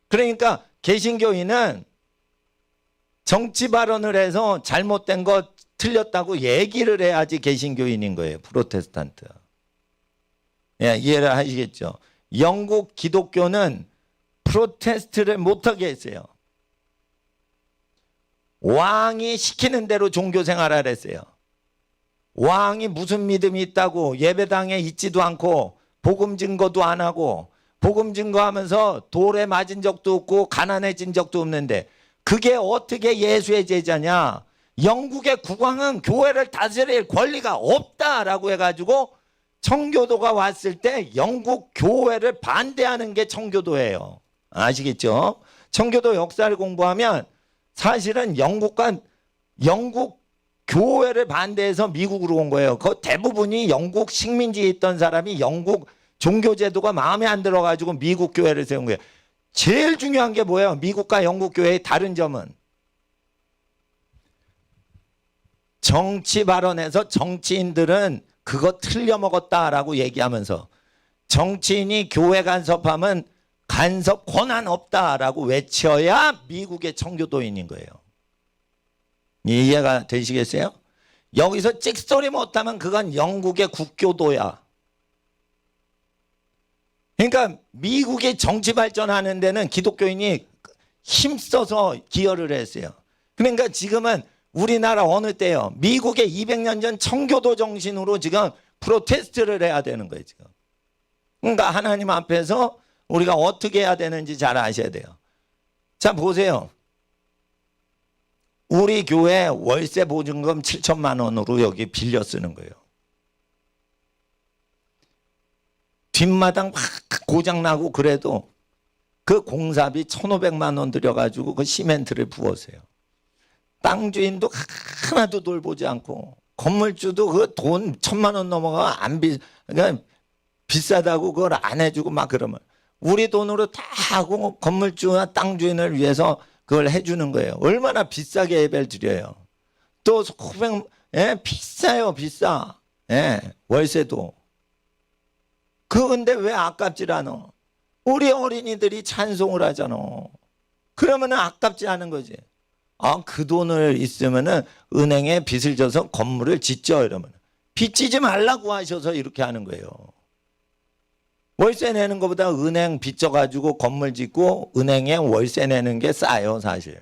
그러니까 개신교인은 정치 발언을 해서 잘못된 거 틀렸다고 얘기를 해야지 개신교인인 거예요. 프로테스탄트. 예, 이해를 하시겠죠? 영국 기독교는 프로테스트를 못하게 했어요. 왕이 시키는 대로 종교 생활을 했어요. 왕이 무슨 믿음이 있다고 예배당에 있지도 않고 복음 증거도 안 하고 복음 증거하면서 돌에 맞은 적도 없고 가난해진 적도 없는데 그게 어떻게 예수의 제자냐. 영국의 국왕은 교회를 다스릴 권리가 없다라고 해가지고 청교도가 왔을 때 영국 교회를 반대하는 게 청교도예요. 아시겠죠? 청교도 역사를 공부하면 사실은 영국 교회를 반대해서 미국으로 온 거예요. 그 대부분이 영국 식민지에 있던 사람이 영국 종교제도가 마음에 안 들어가지고 미국 교회를 세운 거예요. 제일 중요한 게 뭐예요? 미국과 영국 교회의 다른 점은 정치 발언에서 정치인들은 그거 틀려먹었다라고 얘기하면서 정치인이 교회 간섭하면 간섭 권한 없다라고 외쳐야 미국의 청교도인인 거예요. 이해가 되시겠어요? 여기서 찍소리 못하면 그건 영국의 국교도야. 그러니까 미국이 정치 발전하는 데는 기독교인이 힘써서 기여를 했어요. 그러니까 지금은 우리나라 어느 때요? 미국의 200년 전 청교도 정신으로 지금 프로테스트를 해야 되는 거예요, 지금. 그러니까 하나님 앞에서 우리가 어떻게 해야 되는지 잘 아셔야 돼요. 자, 보세요. 우리 교회 월세 보증금 7천만 원으로 여기 빌려 쓰는 거예요. 뒷마당 막 고장나고 그래도 그 공사비 1,500만 원 들여가지고 그 시멘트를 부었어요. 땅 주인도 하나도 돌보지 않고 건물주도 그 돈 1,000만 원 넘어가 그러니까 비싸다고 그걸 안 해주고 막 그러면 우리 돈으로 다 하고 건물주와 땅 주인을 위해서 그걸 해주는 거예요. 얼마나 비싸게 예배를 드려요. 또 소백, 비싸요, 비싸. 월세도. 근데 왜 아깝질 않아? 우리 어린이들이 찬송을 하잖아. 그러면은 아깝지 않은 거지. 그 돈을 있으면은 은행에 빚을 져서 건물을 짓죠. 이러면 빚 지지 말라고 하셔서 이렇게 하는 거예요. 월세 내는 것보다 은행 빚 져가지고 건물 짓고 은행에 월세 내는 게 싸요, 사실.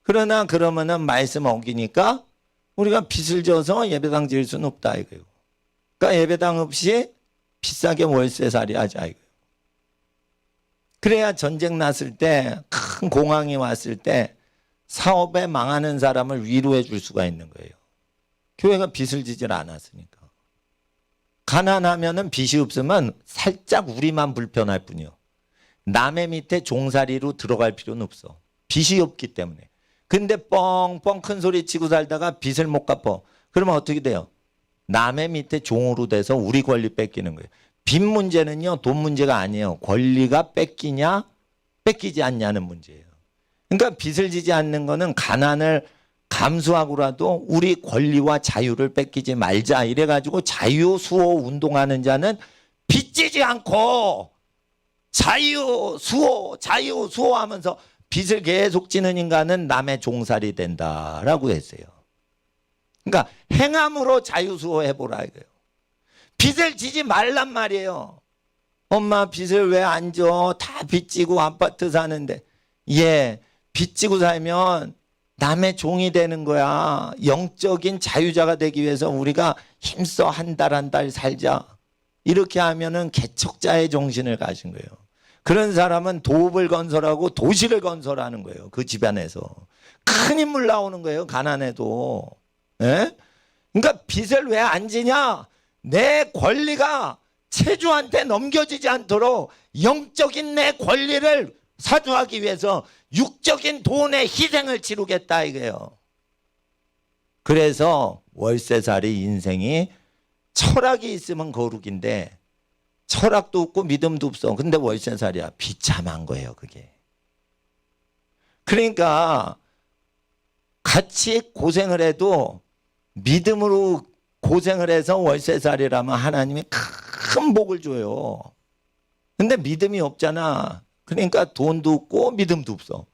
그러나 그러면은 말씀 어기니까 우리가 빚을 져서 예배당 지을 수는 없다 이거예요. 그러니까 예배당 없이 비싸게 월세살이 하자 이거예요. 그래야 전쟁 났을 때, 큰 공황이 왔을 때 사업에 망하는 사람을 위로해 줄 수가 있는 거예요. 교회가 빚을 지질 않았으니까. 가난하면은 빚이 없으면 살짝 우리만 불편할 뿐이요. 남의 밑에 종살이로 들어갈 필요는 없어. 빚이 없기 때문에. 근데 뻥뻥 큰 소리 치고 살다가 빚을 못 갚어. 그러면 어떻게 돼요? 남의 밑에 종으로 돼서 우리 권리 뺏기는 거예요. 빚 문제는요, 돈 문제가 아니에요. 권리가 뺏기냐, 뺏기지 않냐는 문제예요. 그러니까 빚을 지지 않는 거는 가난을 감수하고라도 우리 권리와 자유를 뺏기지 말자. 이래가지고 자유수호 운동하는 자는 빚지지 않고 자유수호 하면서 빚을 계속 지는 인간은 남의 종살이 된다라고 했어요. 그러니까 행함으로 자유수호 해보라 이거예요. 빚을 지지 말란 말이에요. 엄마 빚을 왜 안 져? 다 빚지고 아파트 사는데. 빚지고 살면 남의 종이 되는 거야. 영적인 자유자가 되기 위해서 우리가 힘써 한 달 한 달 살자. 이렇게 하면은 개척자의 정신을 가진 거예요. 그런 사람은 도읍을 건설하고 도시를 건설하는 거예요. 그 집안에서. 큰 인물 나오는 거예요. 가난해도. 그러니까 빚을 왜 안 지냐? 내 권리가 체주한테 넘겨지지 않도록 영적인 내 권리를 사주하기 위해서 육적인 돈의 희생을 치르겠다 이거예요. 그래서 월세살이 인생이 철학이 있으면 거룩인데 철학도 없고 믿음도 없어. 근데 월세살이야. 비참한 거예요 그게. 그러니까 같이 고생을 해도 믿음으로 고생을 해서 월세살이라면 하나님이 큰 복을 줘요. 근데 믿음이 없잖아. 그러니까 돈도 없고 믿음도 없어.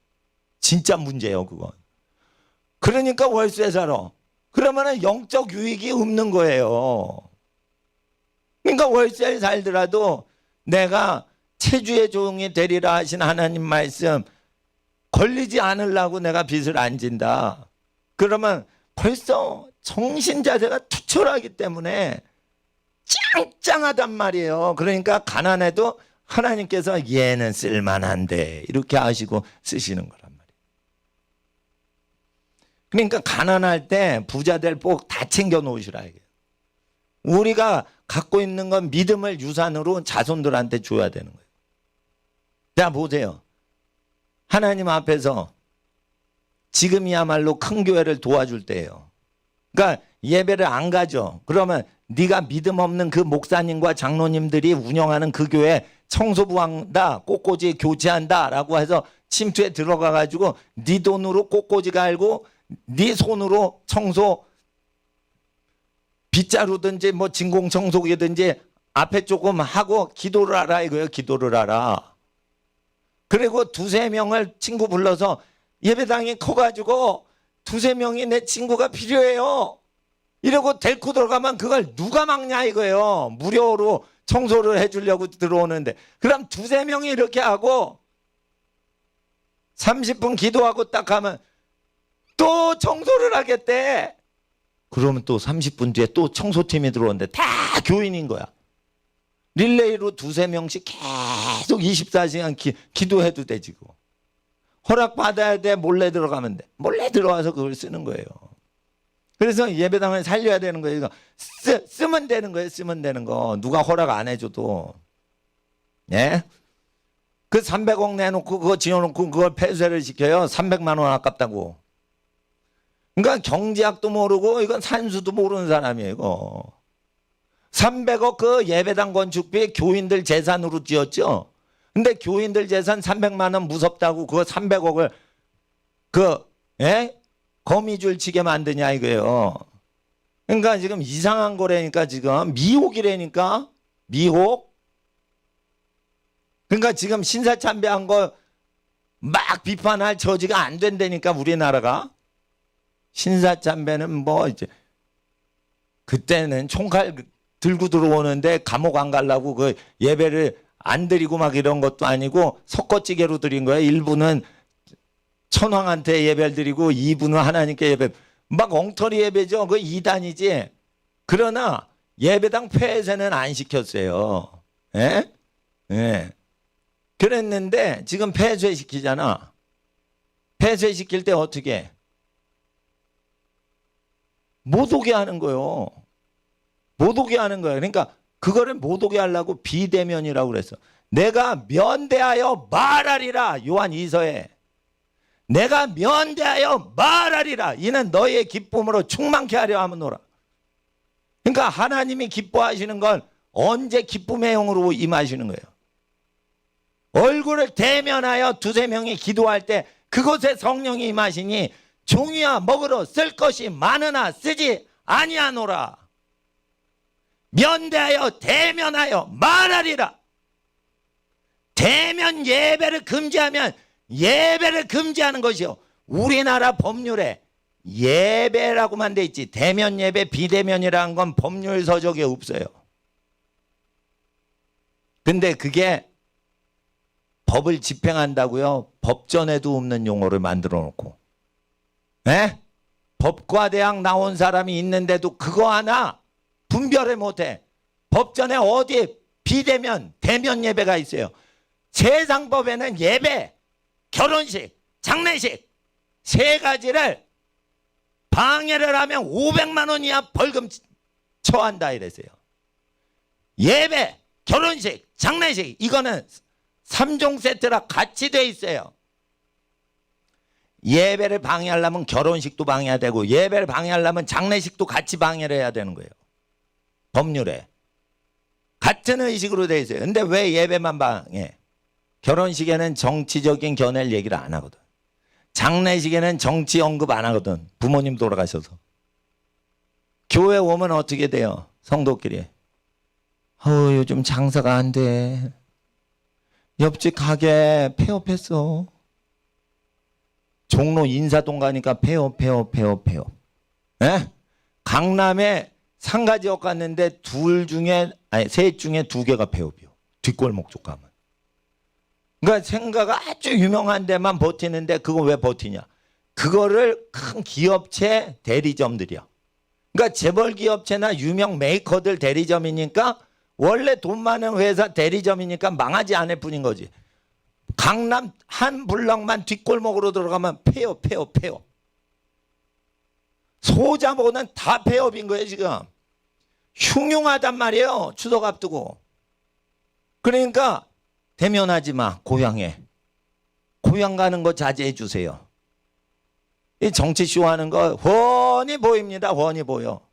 진짜 문제예요 그건. 그러니까 월세 살아. 그러면 영적 유익이 없는 거예요. 그러니까 월세를 살더라도 내가 체주의 종이 되리라 하신 하나님 말씀 걸리지 않으려고 내가 빚을 안 진다. 그러면 벌써 정신자세가 투철하기 때문에 짱짱하단 말이에요. 그러니까 가난해도 하나님께서 얘는 쓸만한데 이렇게 하시고 쓰시는 거란 말이에요. 그러니까 가난할 때 부자 될 복 다 챙겨 놓으시라 이게. 우리가 갖고 있는 건 믿음을 유산으로 자손들한테 줘야 되는 거예요. 자 보세요. 하나님 앞에서 지금이야말로 큰 교회를 도와줄 때예요. 그러니까 예배를 안 가죠. 그러면 네가 믿음 없는 그 목사님과 장로님들이 운영하는 그 교회 청소부 한다, 꽃꽂이 교체한다 라고 해서 침투에 들어가 가지고 네 돈으로 꽃꽂이 갈고 네 손으로 청소 빗자루든지 뭐 진공청소기든지 앞에 조금 하고 기도를 하라 이거예요. 기도를 하라. 그리고 두세 명을 친구 불러서 예배당이 커가지고 두세 명이 내 친구가 필요해요. 이러고 데리고 들어가면 그걸 누가 막냐 이거예요. 무료로 청소를 해주려고 들어오는데. 그럼 두세 명이 이렇게 하고 30분 기도하고 딱 하면 또 청소를 하겠대. 그러면 또 30분 뒤에 또 청소팀이 들어오는데 다 교인인 거야. 릴레이로 두세 명씩 계속 24시간 기도해도 돼 지금. 허락받아야 돼. 몰래 들어가면 돼. 몰래 들어와서 그걸 쓰는 거예요. 그래서 예배당을 살려야 되는 거예요. 이거 쓰면 되는 거예요. 쓰면 되는 거. 누가 허락 안 해줘도. 예? 그 300억 내놓고 그거 지어놓고 그걸 폐쇄를 시켜요. 300만 원 아깝다고. 그러니까 경제학도 모르고 이건 산수도 모르는 사람이에요. 이거. 300억 그 예배당 건축비 교인들 재산으로 지었죠. 근데 교인들 재산 300만 원 무섭다고 그거 300억을 거미줄 치게 만드냐 이거예요. 그러니까 지금 이상한 거라니까 지금 미혹이라니까 미혹. 그러니까 지금 신사참배한 거 막 비판할 처지가 안 된다니까 우리나라가. 신사참배는 뭐 이제 그때는 총칼 들고 들어오는데 감옥 안 가려고 그 예배를 안 드리고 막 이런 것도 아니고 섞어찌개로 드린 거예요. 일부는 천황한테 예배를 드리고 2부는 하나님께 예배. 막 엉터리 예배죠. 그 2단이지. 그러나 예배당 폐쇄는 안 시켰어요. 예? 예. 그랬는데 지금 폐쇄시키잖아. 폐쇄시킬 때 어떻게 해? 못 오게 하는 거예요. 못 오게 하는 거예요. 그러니까 그거를 못 오게 하려고 비대면이라고 그랬어. 내가 면대하여 말하리라. 요한 2서에. 내가 면대하여 말하리라. 이는 너희의 기쁨으로 충만케 하려 하노라. 그러니까 하나님이 기뻐하시는 건 언제 기쁨의 영으로 임하시는 거예요. 얼굴을 대면하여 두세 명이 기도할 때 그곳에 성령이 임하시니 종이와 먹으러 쓸 것이 많으나 쓰지 아니하노라. 면대하여 대면하여 말하리라. 대면 예배를 금지하면 예배를 금지하는 것이요. 우리나라 법률에 예배라고만 돼 있지 대면 예배 비대면이라는 건 법률 서적에 없어요. 근데 그게 법을 집행한다고요. 법전에도 없는 용어를 만들어 놓고. 네? 법과대학 나온 사람이 있는데도 그거 하나 분별을 못해. 법전에 어디 비대면 대면 예배가 있어요. 세상법에는 예배, 결혼식, 장례식 세 가지를 방해를 하면 500만 원 이하 벌금 처한다 이랬어요. 예배, 결혼식, 장례식 이거는 3종 세트라 같이 돼 있어요. 예배를 방해하려면 결혼식도 방해해야 되고 예배를 방해하려면 장례식도 같이 방해를 해야 되는 거예요. 법률에. 같은 의식으로 돼 있어요. 근데 왜 예배만 방해? 결혼식에는 정치적인 견해를 얘기를 안 하거든. 장례식에는 정치 언급 안 하거든. 부모님 돌아가셔서. 교회 오면 어떻게 돼요? 성도끼리. 요즘 장사가 안 돼. 옆집 가게 폐업했어. 종로 인사동 가니까 폐업. 예? 강남에 상가지역 갔는데 셋 중에 2개가 폐업이요. 뒷골목 쪽 가면. 그러니까 생가가 아주 유명한 데만 버티는데 그거 왜 버티냐? 그거를 큰 기업체 대리점들이야. 그러니까 재벌 기업체나 유명 메이커들 대리점이니까 원래 돈 많은 회사 대리점이니까 망하지 않을 뿐인 거지. 강남 한 블럭만 뒷골목으로 들어가면 폐업. 소자보는 다 폐업인 거예요 지금. 흉흉하단 말이에요. 추석 앞두고. 그러니까 대면하지 마. 고향에. 고향 가는 거 자제해 주세요. 이 정치쇼 하는 거 훤히 보입니다. 훤히 보여.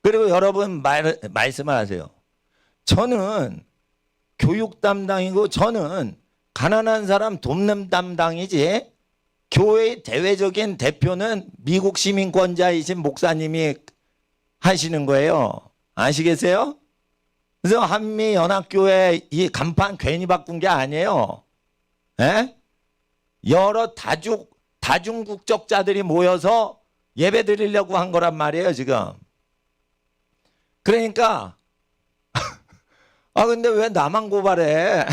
그리고 여러분 말씀을 하세요. 저는 교육 담당이고 저는 가난한 사람 돕는 담당이지 교회의 대외적인 대표는 미국 시민권자이신 목사님이 하시는 거예요. 아시겠어요? 그래서 한미연합교회 이 간판 괜히 바꾼 게 아니에요. 에? 여러 다중국적자들이 모여서 예배 드리려고 한 거란 말이에요, 지금. 그러니까 근데 왜 나만 고발해?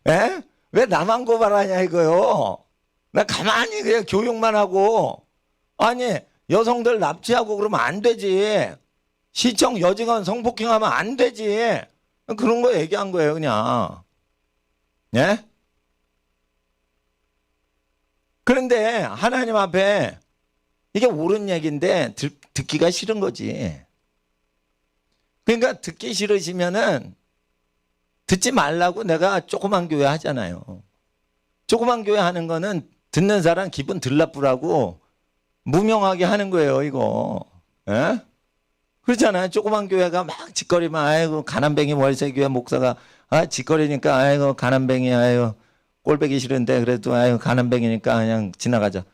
에? 왜 나만 고발하냐 이거요. 나 가만히 그냥 교육만 하고, 아니 여성들 납치하고 그러면 안 되지. 시청 여직원 성폭행하면 안 되지. 그런 거 얘기한 거예요, 그냥. 예? 그런데 하나님 앞에 이게 옳은 얘기인데 듣기가 싫은 거지. 그러니까 듣기 싫으시면은 듣지 말라고 내가 조그만 교회 하잖아요. 조그만 교회 하는 거는 듣는 사람 기분 들 나쁘라고 무명하게 하는 거예요, 이거. 예? 그렇잖아요. 조그만 교회가 막 짓거리면, 아이고, 가난뱅이 월세교회 목사가, 짓거리니까, 아이고, 가난뱅이, 아이고, 꼴배기 싫은데, 그래도, 아이고, 가난뱅이니까 그냥 지나가자.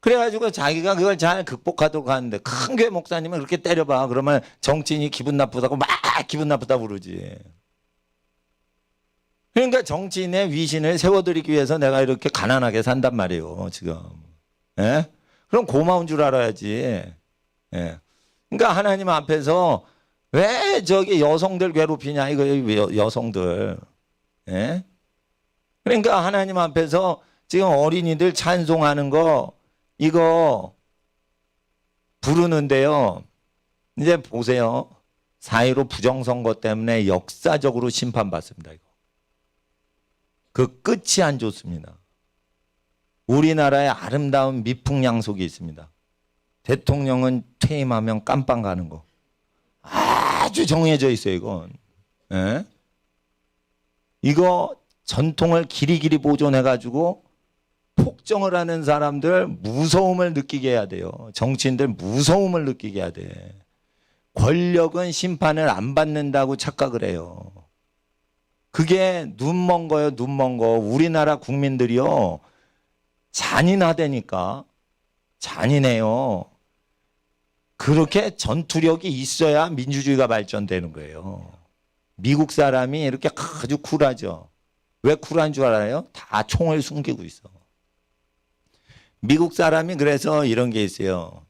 그래가지고 자기가 그걸 잘 극복하도록 하는데, 큰 교회 목사님은 그렇게 때려봐. 그러면 정치인이 기분 나쁘다고 막 기분 나쁘다고 그러지. 그러니까 정치인의 위신을 세워드리기 위해서 내가 이렇게 가난하게 산단 말이에요, 지금. 예? 그럼 고마운 줄 알아야지. 예. 그러니까 하나님 앞에서 왜 저기 여성들 괴롭히냐, 이거 여성들. 예? 그러니까 하나님 앞에서 지금 어린이들 찬송하는 거, 이거 부르는데요. 이제 보세요. 4.15 부정선거 때문에 역사적으로 심판받습니다, 이거. 그 끝이 안 좋습니다. 우리나라에 아름다운 미풍양속이 있습니다. 대통령은 퇴임하면 깜빵 가는 거. 아주 정해져 있어요, 이건. 예? 이거 전통을 길이길이 보존해가지고 폭정을 하는 사람들 무서움을 느끼게 해야 돼요. 정치인들 무서움을 느끼게 해야 돼. 권력은 심판을 안 받는다고 착각을 해요. 그게 눈먼 거예요, 눈먼 거. 우리나라 국민들이요. 잔인하다니까. 잔인해요. 그렇게 전투력이 있어야 민주주의가 발전되는 거예요. 미국 사람이 이렇게 아주 쿨하죠. 왜 쿨한 줄 알아요? 다 총을 숨기고 있어. 미국 사람이 그래서 이런 게 있어요.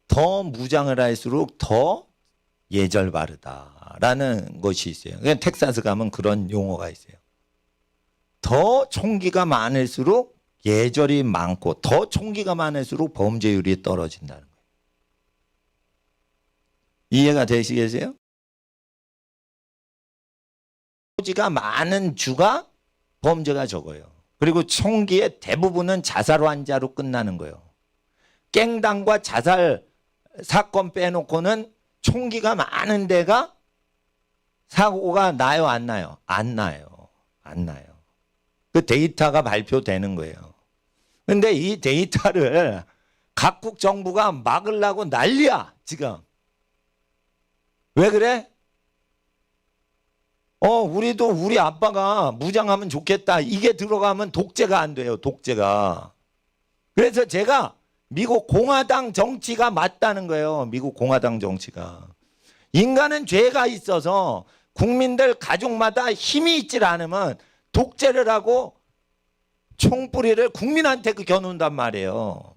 더 무장을 할수록 더 예절 바르다라는 것이 있어요. 텍사스 가면 그런 용어가 있어요. 더 총기가 많을수록 예절이 많고, 더 총기가 많을수록 범죄율이 떨어진다는 거예요. 이해가 되시겠어요? 총기가 많은 주가 범죄가 적어요. 그리고 총기의 대부분은 자살 환자로 끝나는 거예요. 깽당과 자살 사건 빼놓고는 총기가 많은 데가 사고가 나요, 안 나요? 안 나요. 안 나요. 그 데이터가 발표되는 거예요. 근데 이 데이터를 각국 정부가 막으려고 난리야, 지금. 왜 그래? 우리도 우리 아빠가 무장하면 좋겠다. 이게 들어가면 독재가 안 돼요, 독재가. 그래서 제가 미국 공화당 정치가 맞다는 거예요. 미국 공화당 정치가. 인간은 죄가 있어서 국민들 가족마다 힘이 있질 않으면 독재를 하고 총뿌리를 국민한테 겨눈단 말이에요.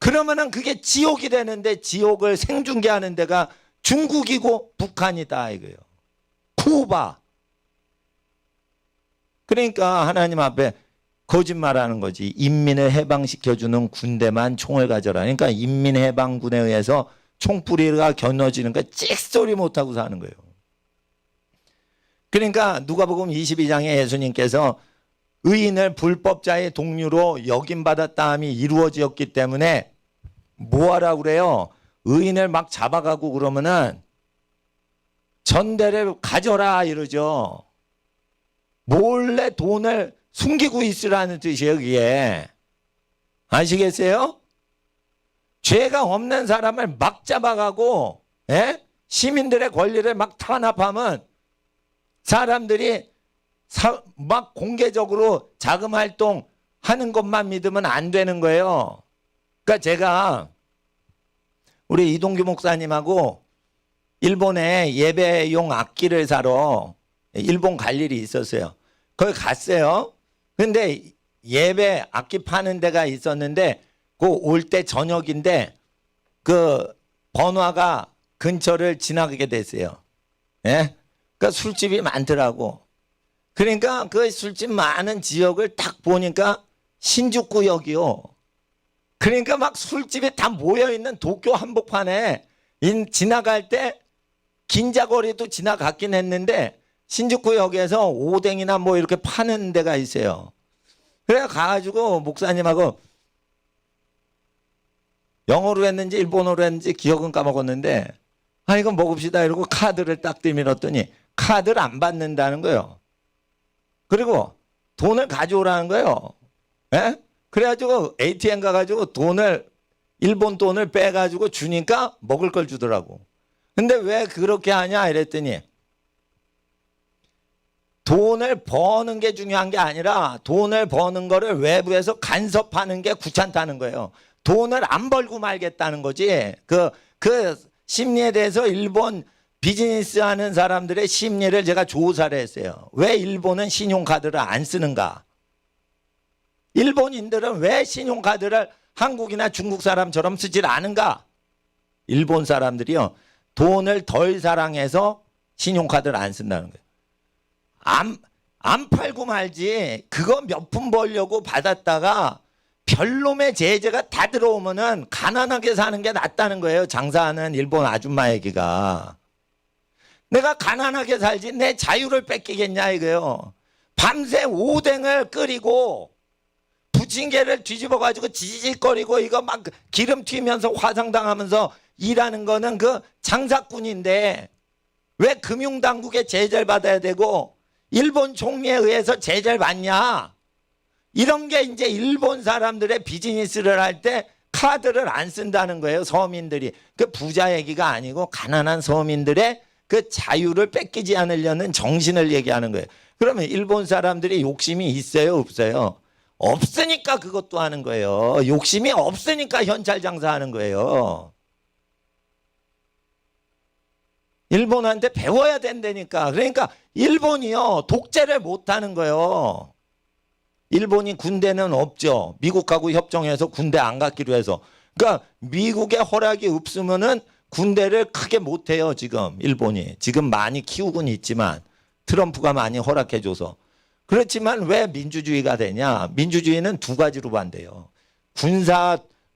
그러면은 그게 지옥이 되는데, 지옥을 생중계하는 데가 중국이고 북한이다 이거예요. 쿠바. 그러니까 하나님 앞에 거짓말하는 거지. 인민을 해방시켜주는 군대만 총을 가져라. 그러니까 인민해방군에 의해서 총뿌리가 겨눠지는 거 찍소리 못하고 사는 거예요. 그러니까 누가복음 22장에 예수님께서 의인을 불법자의 동류로 여김받았다함이 이루어졌기 때문에 뭐하라고 그래요? 의인을 막 잡아가고 그러면은 전대를 가져라 이러죠. 몰래 돈을 숨기고 있으라는 뜻이에요, 그게. 아시겠어요? 죄가 없는 사람을 막 잡아가고, 시민들의 권리를 막 탄압하면 사람들이 막 공개적으로 자금 활동 하는 것만 믿으면 안 되는 거예요. 그러니까 제가 우리 이동규 목사님하고 일본에 예배용 악기를 사러 일본 갈 일이 있었어요. 거기 갔어요. 근데 예배 악기 파는 데가 있었는데 그 올 때 저녁인데 그 번화가 근처를 지나가게 됐어요. 예? 그러니까 술집이 많더라고. 그러니까 그 술집 많은 지역을 딱 보니까 신주쿠역이요. 그러니까 막 술집이 다 모여있는 도쿄 한복판에 지나갈 때 긴자거리도 지나갔긴 했는데 신주쿠역에서 오뎅이나 뭐 이렇게 파는 데가 있어요. 그래 가가지고 목사님하고 영어로 했는지 일본어로 했는지 기억은 까먹었는데 아 이거 먹읍시다 이러고 카드를 딱 들밀었더니 카드를 안 받는다는 거예요. 그리고 돈을 가져오라는 거예요. 예? 그래가지고 ATM 가가지고 돈을 일본 돈을 빼가지고 주니까 먹을 걸 주더라고. 근데 왜 그렇게 하냐 이랬더니 돈을 버는 게 중요한 게 아니라 돈을 버는 거를 외부에서 간섭하는 게 귀찮다는 거예요. 돈을 안 벌고 말겠다는 거지. 그 심리에 대해서 일본 비즈니스 하는 사람들의 심리를 제가 조사를 했어요. 왜 일본은 신용카드를 안 쓰는가? 일본인들은 왜 신용카드를 한국이나 중국 사람처럼 쓰질 않은가? 일본 사람들이요. 돈을 덜 사랑해서 신용카드를 안 쓴다는 거예요. 안 팔고 말지. 그거 몇 푼 벌려고 받았다가 별놈의 제재가 다 들어오면은 가난하게 사는 게 낫다는 거예요. 장사하는 일본 아줌마 얘기가. 내가 가난하게 살지 내 자유를 뺏기겠냐 이거요. 밤새 오뎅을 끓이고 부침개를 뒤집어 가지고 지지직거리고 이거 막 기름 튀면서 화상당하면서 일하는 거는 그 장사꾼인데 왜 금융당국의 제재를 받아야 되고 일본 총리에 의해서 제재를 받냐? 이런 게 이제 일본 사람들의 비즈니스를 할 때 카드를 안 쓴다는 거예요. 서민들이. 그 부자 얘기가 아니고 가난한 서민들의 그 자유를 뺏기지 않으려는 정신을 얘기하는 거예요. 그러면 일본 사람들이 욕심이 있어요, 없어요? 없으니까 그것도 하는 거예요. 욕심이 없으니까 현찰 장사하는 거예요. 일본한테 배워야 된다니까. 그러니까 일본이요 독재를 못하는 거예요. 일본이 군대는 없죠. 미국하고 협정해서 군대 안 갖기로 해서. 그러니까 미국의 허락이 없으면은 군대를 크게 못해요. 지금 일본이. 지금 많이 키우곤 있지만 트럼프가 많이 허락해줘서. 그렇지만 왜 민주주의가 되냐? 민주주의는 두 가지로 반대요.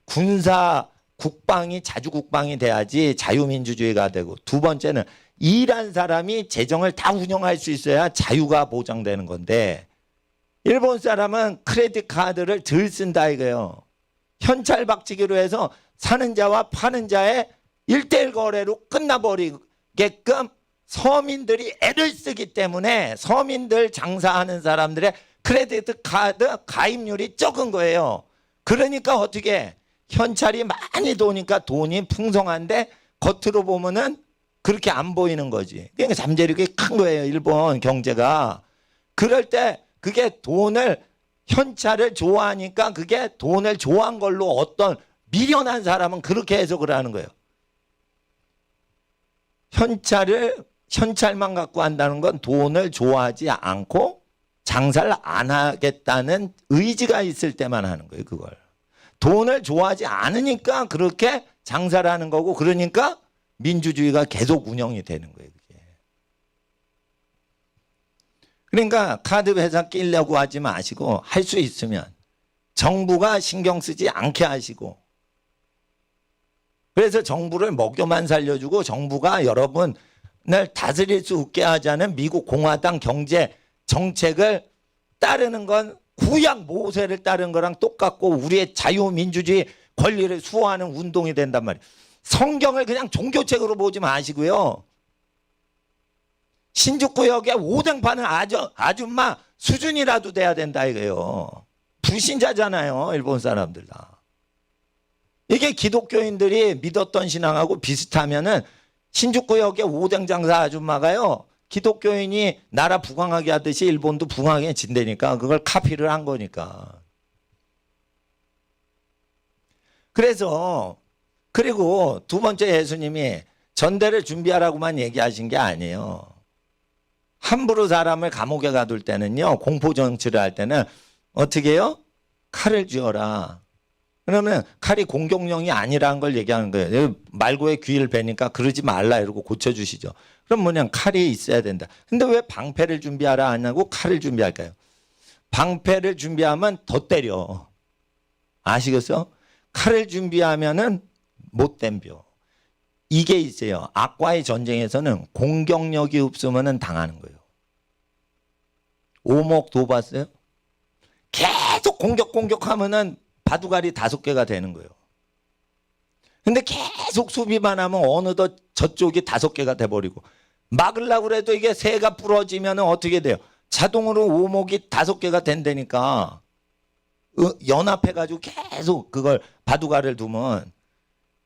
군사 국방이 자주 국방이 돼야지 자유민주주의가 되고, 두 번째는 일한 사람이 재정을 다 운영할 수 있어야 자유가 보장되는 건데, 일본 사람은 크레딧 카드를 덜 쓴다 이거예요. 현찰 박치기로 해서 사는 자와 파는 자의 1대1 거래로 끝나버리게끔 서민들이 애를 쓰기 때문에 서민들 장사하는 사람들의 크레딧 카드 가입률이 적은 거예요. 그러니까 어떻게 현찰이 많이 도니까 돈이 풍성한데 겉으로 보면은 그렇게 안 보이는 거지. 그러니까 잠재력이 큰 거예요. 일본 경제가. 그럴 때 그게 현찰을 좋아하니까 그게 돈을 좋아한 걸로 어떤 미련한 사람은 그렇게 해석을 하는 거예요. 현찰만 갖고 한다는 건 돈을 좋아하지 않고 장사를 안 하겠다는 의지가 있을 때만 하는 거예요. 그걸. 돈을 좋아하지 않으니까 그렇게 장사를 하는 거고, 그러니까 민주주의가 계속 운영이 되는 거예요. 그게. 그러니까 카드 회사 끼려고 하지 마시고, 할 수 있으면 정부가 신경 쓰지 않게 하시고, 그래서 정부를 먹여만 살려주고 정부가 여러분을 다스릴 수 없게 하자는 미국 공화당 경제 정책을 따르는 건 구약 모세를 따르는 거랑 똑같고 우리의 자유민주주의 권리를 수호하는 운동이 된단 말이에요. 성경을 그냥 종교책으로 보지 마시고요. 신주쿠역에 오뎅 파는 아줌마 수준이라도 돼야 된다 이거예요. 불신자잖아요. 일본 사람들 다. 이게 기독교인들이 믿었던 신앙하고 비슷하면은 신주쿠역에 오뎅 장사 아줌마가요. 기독교인이 나라 부강하게 하듯이 일본도 부강하게 진다니까 그걸 카피를 한 거니까. 그래서 그리고 두 번째 예수님이 전대를 준비하라고만 얘기하신 게 아니에요. 함부로 사람을 감옥에 가둘 때는요, 공포 정치를 할 때는 어떻게 해요? 칼을 쥐어라. 그러면 칼이 공격용이 아니라는 걸 얘기하는 거예요. 말고의 귀를 베니까 그러지 말라 이러고 고쳐주시죠. 그럼 뭐냐, 칼이 있어야 된다. 근데 왜 방패를 준비하라 하냐고 칼을 준비할까요? 방패를 준비하면 더 때려. 아시겠어? 칼을 준비하면은 못 덤벼. 이게 있어요. 악과의 전쟁에서는 공격력이 없으면 당하는 거예요. 오목도 봤어요? 계속 공격하면은 바둑알이 5개가 되는 거예요. 근데 계속 수비만 하면 어느덧 저쪽이 5개가 돼버리고, 막으려고 해도 이게 새가 부러지면 어떻게 돼요? 자동으로 오목이 5개가 된다니까. 연합해가지고 계속 그걸 바둑알을 두면,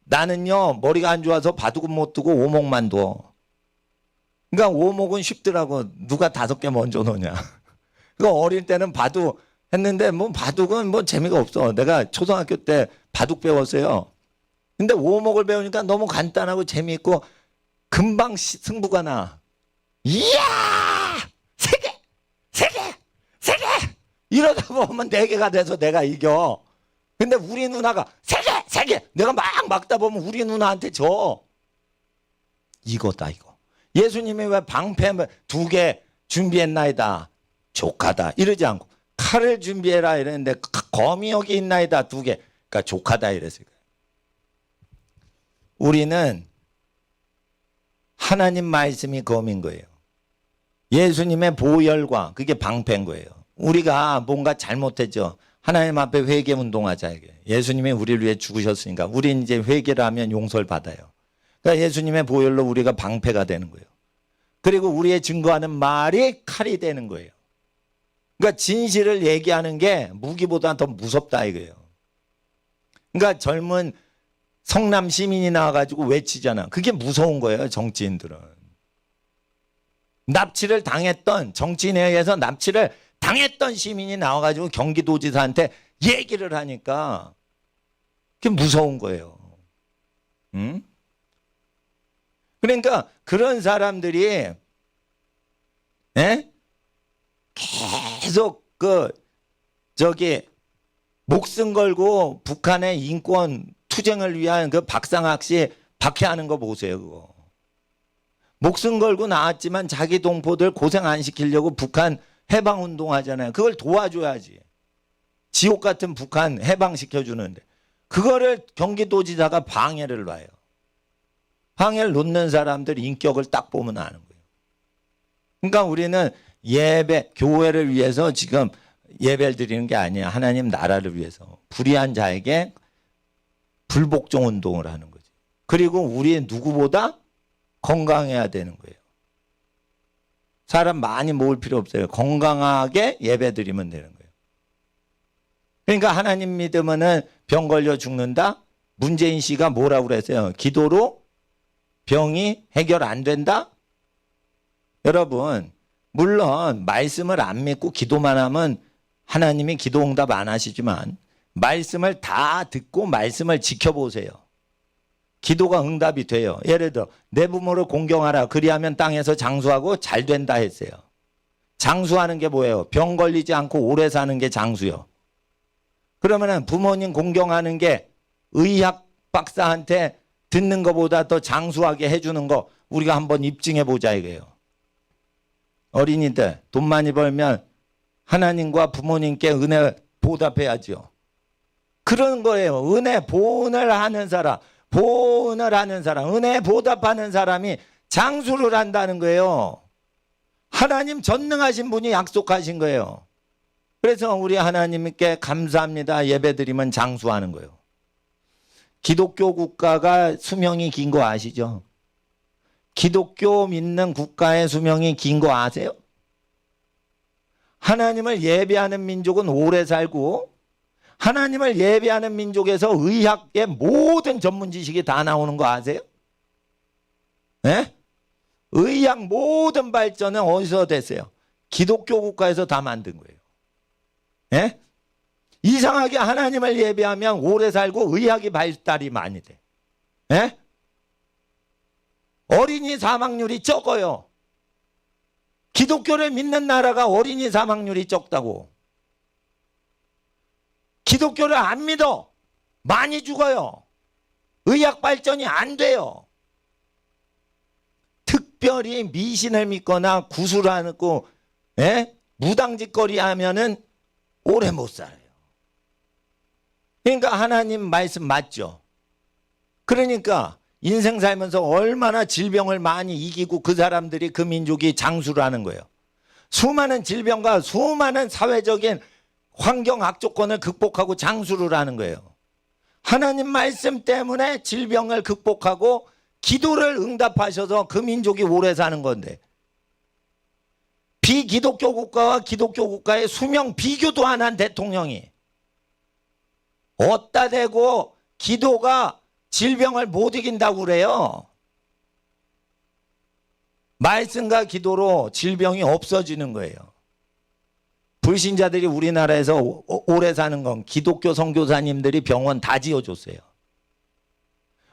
나는요 머리가 안 좋아서 바둑은 못 두고 오목만 둬. 그러니까 오목은 쉽더라고. 누가 5개 먼저 놓냐. 그러니까 어릴 때는 바둑 했는데 뭐 바둑은 뭐 재미가 없어. 내가 초등학교 때 바둑 배웠어요. 근데 오목을 배우니까 너무 간단하고 재미있고 금방 승부가 나. 이야! 3개! 3개! 3개! 이러다 보면 4개가 돼서 내가 이겨. 근데 우리 누나가 3개! 3개! 내가 막 막다 보면 우리 누나한테 져. 이거다 이거. 예수님이 왜 방패 2개 준비했나이다. 족하다. 이러지 않고 칼을 준비해라 이랬는데 검이 여기 있나이다 2개. 그러니까 족하다 이랬어요. 우리는 하나님 말씀이 검인 거예요. 예수님의 보혈과 그게 방패인 거예요. 우리가 뭔가 잘못했죠. 하나님 앞에 회개 운동하자. 이게. 예수님이 우리를 위해 죽으셨으니까 우리는 이제 회개를 하면 용서를 받아요. 그러니까 예수님의 보혈로 우리가 방패가 되는 거예요. 그리고 우리의 증거하는 말이 칼이 되는 거예요. 그러니까 진실을 얘기하는 게 무기보다 더 무섭다 이거예요. 그러니까 젊은 성남 시민이 나와가지고 외치잖아. 그게 무서운 거예요. 정치인들은. 납치를 당했던, 정치인에 의해서 납치를 당했던 시민이 나와가지고 경기도지사한테 얘기를 하니까 그게 무서운 거예요. 응? 그러니까 그런 사람들이 계속 목숨 걸고 북한의 인권 투쟁을 위한 그 박상학 씨 박해하는 거 보세요. 그거 목숨 걸고 나왔지만 자기 동포들 고생 안 시키려고 북한 해방운동 하잖아요. 그걸 도와줘야지. 지옥 같은 북한 해방시켜주는데 그거를 경기도지사가 방해를 봐요. 방해를 놓는 사람들 인격을 딱 보면 아는 거예요. 그러니까 우리는 예배, 교회를 위해서 지금 예배를 드리는 게 아니야. 하나님 나라를 위해서 불의한 자에게 불복종 운동을 하는 거지. 그리고 우리 누구보다 건강해야 되는 거예요. 사람 많이 모을 필요 없어요. 건강하게 예배 드리면 되는 거예요. 그러니까 하나님 믿으면은 병 걸려 죽는다? 문재인 씨가 뭐라고 그랬어요? 기도로 병이 해결 안 된다? 여러분, 물론 말씀을 안 믿고 기도만 하면 하나님이 기도 응답 안 하시지만 말씀을 다 듣고 말씀을 지켜보세요. 기도가 응답이 돼요. 예를 들어 내 부모를 공경하라. 그리하면 땅에서 장수하고 잘 된다 했어요. 장수하는 게 뭐예요? 병 걸리지 않고 오래 사는 게 장수요. 그러면은 부모님 공경하는 게 의학 박사한테 듣는 것보다 더 장수하게 해주는 거 우리가 한번 입증해 보자 이거예요. 어린이들 돈 많이 벌면 하나님과 부모님께 은혜 보답해야죠. 그런 거예요. 은혜 보응을 하는 사람, 은혜 보답하는 사람이 장수를 한다는 거예요. 하나님 전능하신 분이 약속하신 거예요. 그래서 우리 하나님께 감사합니다. 예배드리면 장수하는 거예요. 기독교 국가가 수명이 긴 거 아시죠? 기독교 믿는 국가의 수명이 긴 거 아세요? 하나님을 예배하는 민족은 오래 살고 하나님을 예배하는 민족에서 의학의 모든 전문 지식이 다 나오는 거 아세요? 네? 의학 모든 발전은 어디서 됐어요? 기독교 국가에서 다 만든 거예요. 네? 이상하게 하나님을 예배하면 오래 살고 의학이 발달이 많이 돼. 네? 어린이 사망률이 적어요. 기독교를 믿는 나라가 어린이 사망률이 적다고. 기독교를 안 믿어. 많이 죽어요. 의학 발전이 안 돼요. 특별히 미신을 믿거나 구술하고 무당짓거리 하면은 오래 못 살아요. 그러니까 하나님 말씀 맞죠? 그러니까 인생 살면서 얼마나 질병을 많이 이기고 그 사람들이 그 민족이 장수를 하는 거예요. 수많은 질병과 수많은 사회적인 환경 악조건을 극복하고 장수를 하는 거예요. 하나님 말씀 때문에 질병을 극복하고 기도를 응답하셔서 그 민족이 오래 사는 건데, 비기독교 국가와 기독교 국가의 수명 비교도 안 한 대통령이 어디다 대고 기도가 질병을 못 이긴다고 그래요. 말씀과 기도로 질병이 없어지는 거예요. 불신자들이 우리나라에서 오래 사는 건 기독교 선교사님들이 병원 다 지어줬어요.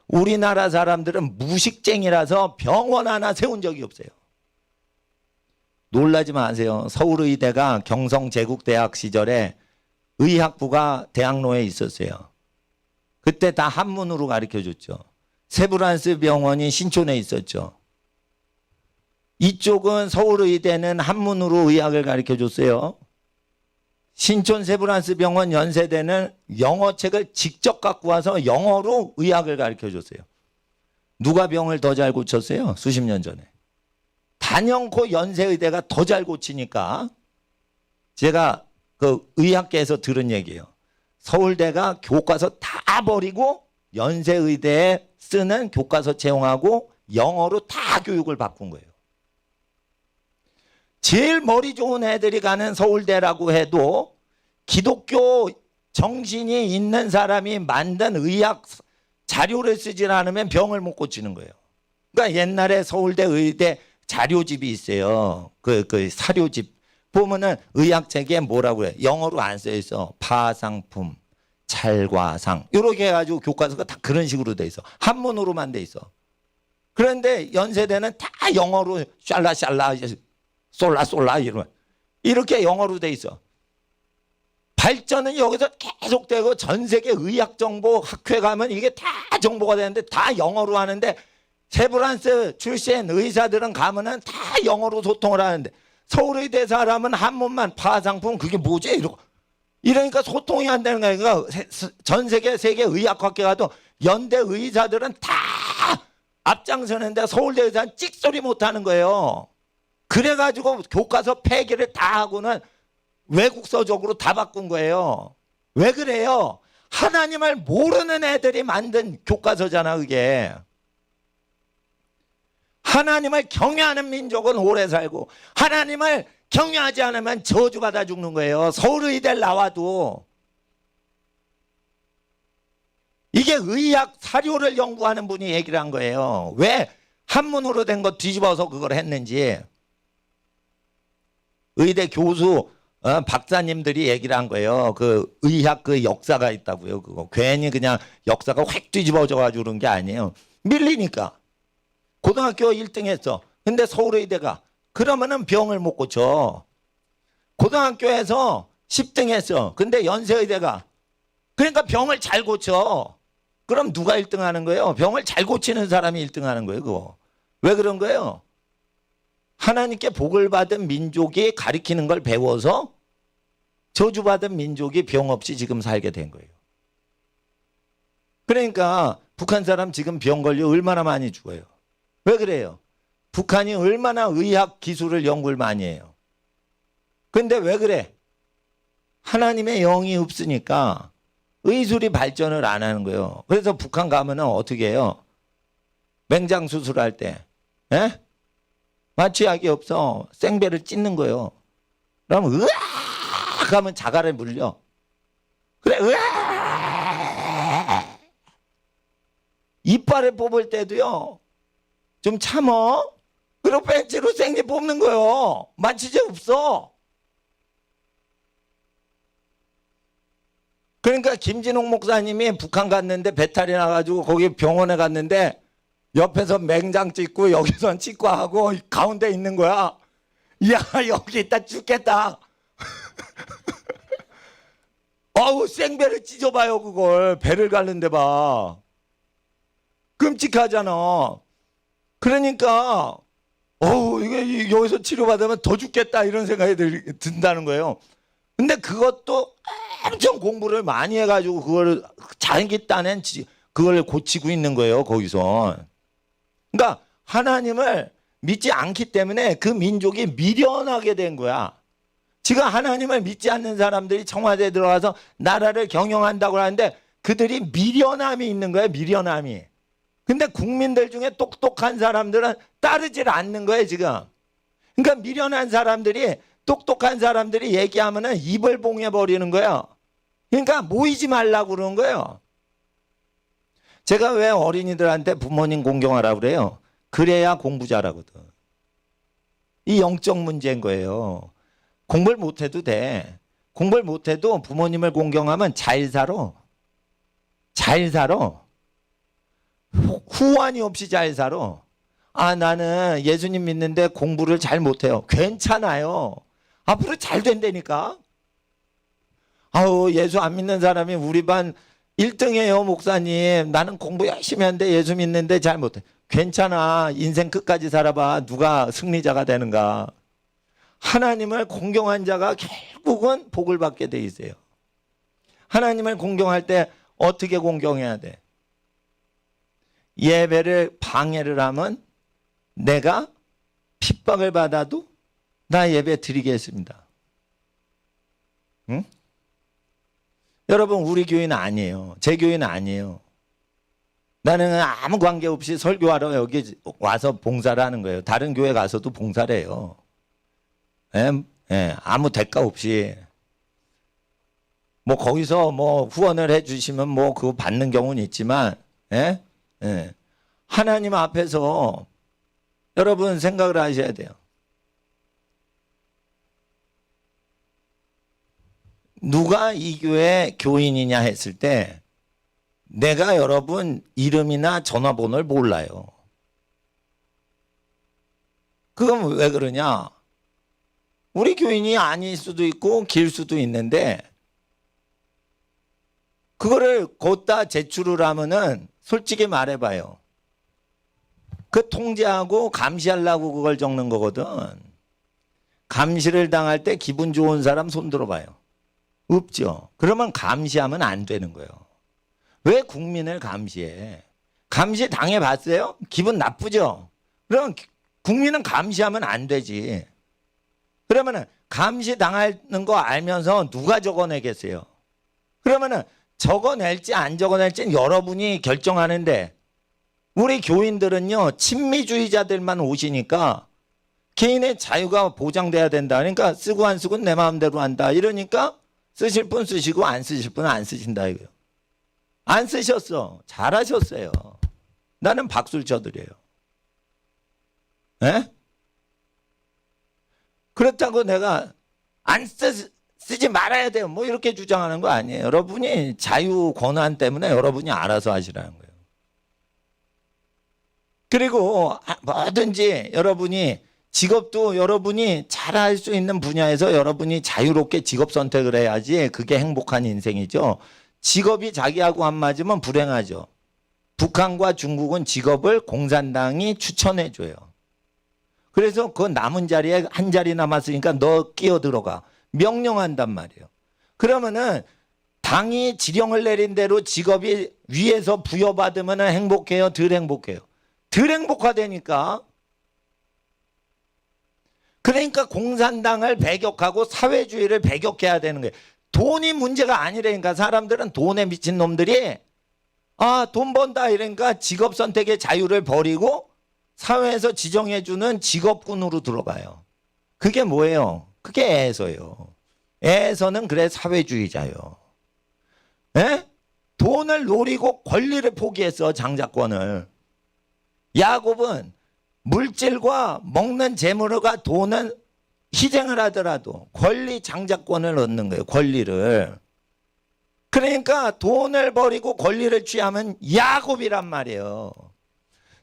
우리나라 사람들은 무식쟁이라서 병원 하나 세운 적이 없어요. 놀라지 마세요. 서울의대가 경성제국대학 시절에 의학부가 대학로에 있었어요. 그때 다 한문으로 가르쳐줬죠. 세브란스 병원이 신촌에 있었죠. 이쪽은 서울의대는 한문으로 의학을 가르쳐줬어요. 신촌 세브란스 병원 연세대는 영어책을 직접 갖고 와서 영어로 의학을 가르쳐줬어요. 누가 병을 더 잘 고쳤어요? 수십 년 전에. 단연코 연세의대가 더 잘 고치니까. 제가 그 의학계에서 들은 얘기예요. 서울대가 교과서 다 버리고 연세의대에 쓰는 교과서 채용하고 영어로 다 교육을 바꾼 거예요. 제일 머리 좋은 애들이 가는 서울대라고 해도 기독교 정신이 있는 사람이 만든 의학 자료를 쓰질 않으면 병을 못 고치는 거예요. 그러니까 옛날에 서울대 의대 자료집이 있어요. 그 사료집 보면은 의학책에 뭐라고 해요? 영어로 안 써 있어. 파상품, 찰과상 이렇게 해가지고 교과서가 다 그런 식으로 돼 있어. 한문으로만 돼 있어. 그런데 연세대는 다 영어로 샬라샬라 솔라솔라 이렇게 영어로 돼 있어. 발전은 여기서 계속되고 전 세계 의학 정보 학회 가면 이게 다 정보가 되는데 다 영어로 하는데 세브란스 출신 의사들은 가면은 다 영어로 소통을 하는데 서울의대 사람은 한문만 파상품 그게 뭐지? 이러니까 소통이 안 되는 거야. 그러니까 전 세계 의학학회 가도 연대 의사들은 다 앞장서는데 서울대 의사는 찍소리 못 하는 거예요. 그래가지고 교과서 폐기를 다 하고는 외국서적으로 다 바꾼 거예요. 왜 그래요? 하나님을 모르는 애들이 만든 교과서잖아 그게. 하나님을 경외하는 민족은 오래 살고 하나님을 경외하지 않으면 저주받아 죽는 거예요. 서울의대 나와도. 이게 의학 사료를 연구하는 분이 얘기를 한 거예요. 왜 한문으로 된 거 뒤집어서 그걸 했는지. 의대 교수 박사님들이 얘기를 한 거예요. 그 의학 그 역사가 있다고요. 그거 괜히 그냥 역사가 확 뒤집어져 가지고 그런 게 아니에요. 밀리니까. 고등학교 1등 했어. 근데 서울의대가 그러면은 병을 못 고쳐. 고등학교에서 10등 했어. 근데 연세의대가 그러니까 병을 잘 고쳐. 그럼 누가 1등 하는 거예요? 병을 잘 고치는 사람이 1등 하는 거예요. 그거. 왜 그런 거예요? 하나님께 복을 받은 민족이 가리키는 걸 배워서 저주받은 민족이 병 없이 지금 살게 된 거예요. 그러니까 북한 사람 지금 병 걸려 얼마나 많이 죽어요. 왜 그래요? 북한이 얼마나 의학 기술을 연구를 많이 해요. 근데 왜 그래? 하나님의 영이 없으니까 의술이 발전을 안 하는 거예요. 그래서 북한 가면은 어떻게 해요? 맹장 수술할 때 마취약이 없어. 생배를 찢는 거예요. 그러면 으악 하면 자갈에 물려. 그래 으악 이빨을 뽑을 때도요. 좀 참어. 그리고 벤치로 생리 뽑는 거예요. 마취제 없어. 그러니까 김진홍 목사님이 북한 갔는데 배탈이 나가지고 거기 병원에 갔는데 옆에서 맹장 찍고 여기선 치과하고 가운데 있는 거야. 야, 여기 있다 죽겠다. 어우, 생배를 찢어봐요, 그걸. 배를 갈는데 봐. 끔찍하잖아. 그러니까, 어우, 이게 여기서 치료받으면 더 죽겠다, 이런 생각이 든다는 거예요. 근데 그것도 엄청 공부를 많이 해가지고, 그걸 자기 딴엔 그걸 고치고 있는 거예요, 거기서. 그러니까, 하나님을 믿지 않기 때문에 그 민족이 미련하게 된 거야. 지금 하나님을 믿지 않는 사람들이 청와대에 들어가서 나라를 경영한다고 하는데 그들이 미련함이 있는 거예요. 미련함이. 근데 국민들 중에 똑똑한 사람들은 따르질 않는 거예요. 지금. 그러니까 미련한 사람들이 똑똑한 사람들이 얘기하면은 입을 봉해버리는 거예요. 그러니까 모이지 말라고 그러는 거예요. 제가 왜 어린이들한테 부모님 공경하라고 그래요? 그래야 공부 잘하거든. 이 영적 문제인 거예요. 공부를 못해도 돼. 공부를 못해도 부모님을 공경하면 잘 살아. 잘 살아. 후환이 없이 잘 살아. 아, 나는 예수님 믿는데 공부를 잘 못해요. 괜찮아요. 앞으로 잘 된다니까. 아우, 예수 안 믿는 사람이 우리 반 1등이에요, 목사님. 나는 공부 열심히 하는데 예수 믿는데 잘 못해. 괜찮아. 인생 끝까지 살아봐. 누가 승리자가 되는가. 하나님을 공경한 자가 결국은 복을 받게 돼 있어요. 하나님을 공경할 때 어떻게 공경해야 돼? 예배를 방해를 하면 내가 핍박을 받아도 나 예배 드리겠습니다. 응? 여러분, 우리 교회는 아니에요. 제 교회는 아니에요. 나는 아무 관계없이 설교하러 여기 와서 봉사를 하는 거예요. 다른 교회 가서도 봉사를 해요. 아무 대가 없이. 뭐 거기서 뭐 후원을 해주시면 뭐 그거 받는 경우는 있지만, 하나님 앞에서 여러분 생각을 하셔야 돼요. 누가 이 교회 교인이냐 했을 때 내가 여러분 이름이나 전화번호를 몰라요. 그건 왜 그러냐? 우리 교인이 아닐 수도 있고 길 수도 있는데 그거를 걷다 제출을 하면은 솔직히 말해봐요. 그 통제하고 감시하려고 그걸 적는 거거든. 감시를 당할 때 기분 좋은 사람 손 들어봐요. 없죠. 그러면 감시하면 안 되는 거예요. 왜 국민을 감시해? 감시 당해봤어요? 기분 나쁘죠? 그럼 국민은 감시하면 안 되지. 그러면은 감시 당하는 거 알면서 누가 적어내겠어요? 그러면은 적어낼지 안 적어낼지는 여러분이 결정하는데 우리 교인들은요 친미주의자들만 오시니까 개인의 자유가 보장돼야 된다. 그러니까 쓰고 안 쓰고 내 마음대로 한다. 이러니까 쓰실 분 쓰시고 안 쓰실 분은 안 쓰신다 이거요. 안 쓰셨어. 잘하셨어요. 나는 박수를 쳐드려요. 에? 그렇다고 내가 안 쓰지 말아야 돼요. 뭐 이렇게 주장하는 거 아니에요. 여러분이 자유 권한 때문에 여러분이 알아서 하시라는 거예요. 그리고 뭐든지 여러분이 직업도 여러분이 잘할 수 있는 분야에서 여러분이 자유롭게 직업 선택을 해야지 그게 행복한 인생이죠. 직업이 자기하고 안 맞으면 불행하죠. 북한과 중국은 직업을 공산당이 추천해 줘요. 그래서 그 남은 자리에 한 자리 남았으니까 너 끼어 들어가. 명령한단 말이에요. 그러면은 당이 지령을 내린 대로 직업이 위에서 부여받으면 행복해요? 덜 행복해요? 덜 행복하다니까. 그러니까 공산당을 배격하고 사회주의를 배격해야 되는 거예요. 돈이 문제가 아니라니까. 사람들은 돈에 미친 놈들이 돈 번다 이러니까 직업 선택의 자유를 버리고 사회에서 지정해주는 직업군으로 들어가요. 그게 뭐예요? 그게 애서예요. 애서는 그래 사회주의자요. 에? 돈을 노리고 권리를 포기했어. 장자권을. 야곱은 물질과 먹는 재물과 돈은 희생을 하더라도 권리 장자권을 얻는 거예요. 권리를. 그러니까 돈을 버리고 권리를 취하면 야곱이란 말이에요.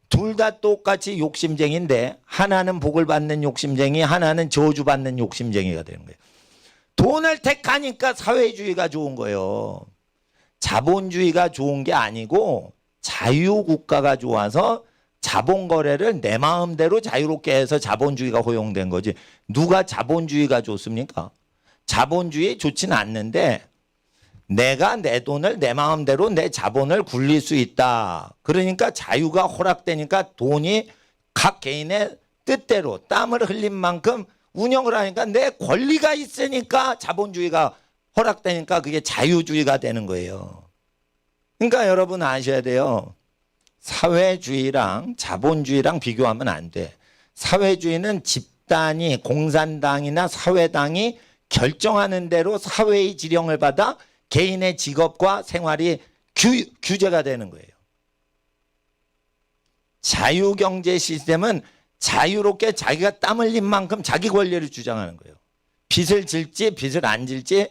둘 다 똑같이 욕심쟁이인데 하나는 복을 받는 욕심쟁이, 하나는 저주받는 욕심쟁이가 되는 거예요. 돈을 택하니까 사회주의가 좋은 거예요. 자본주의가 좋은 게 아니고 자유국가가 좋아서 자본거래를 내 마음대로 자유롭게 해서 자본주의가 허용된 거지. 누가 자본주의가 좋습니까? 자본주의 좋지는 않는데 내가 내 돈을 내 마음대로 내 자본을 굴릴 수 있다. 그러니까 자유가 허락되니까 돈이 각 개인의 뜻대로 땀을 흘린 만큼 운영을 하니까 내 권리가 있으니까 자본주의가 허락되니까 그게 자유주의가 되는 거예요. 그러니까 여러분 아셔야 돼요. 사회주의랑 자본주의랑 비교하면 안 돼. 사회주의는 집단이 공산당이나 사회당이 결정하는 대로 사회의 지령을 받아 개인의 직업과 생활이 규제가 되는 거예요. 자유경제 시스템은 자유롭게 자기가 땀 흘린 만큼 자기 권리를 주장하는 거예요. 빚을 질지 빚을 안 질지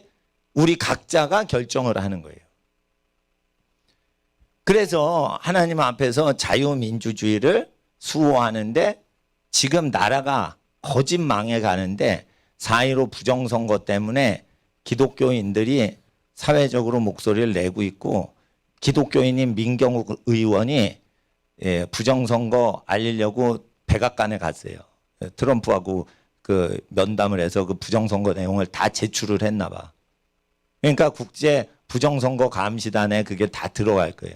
우리 각자가 결정을 하는 거예요. 그래서 하나님 앞에서 자유민주주의를 수호하는데 지금 나라가 거짓 망해 가는데 4.15 부정선거 때문에 기독교인들이 사회적으로 목소리를 내고 있고 기독교인인 민경욱 의원이 부정선거 알리려고 백악관에 갔어요. 트럼프하고 그 면담을 해서 그 부정선거 내용을 다 제출을 했나 봐. 그러니까 국제 부정선거 감시단에 그게 다 들어갈 거예요.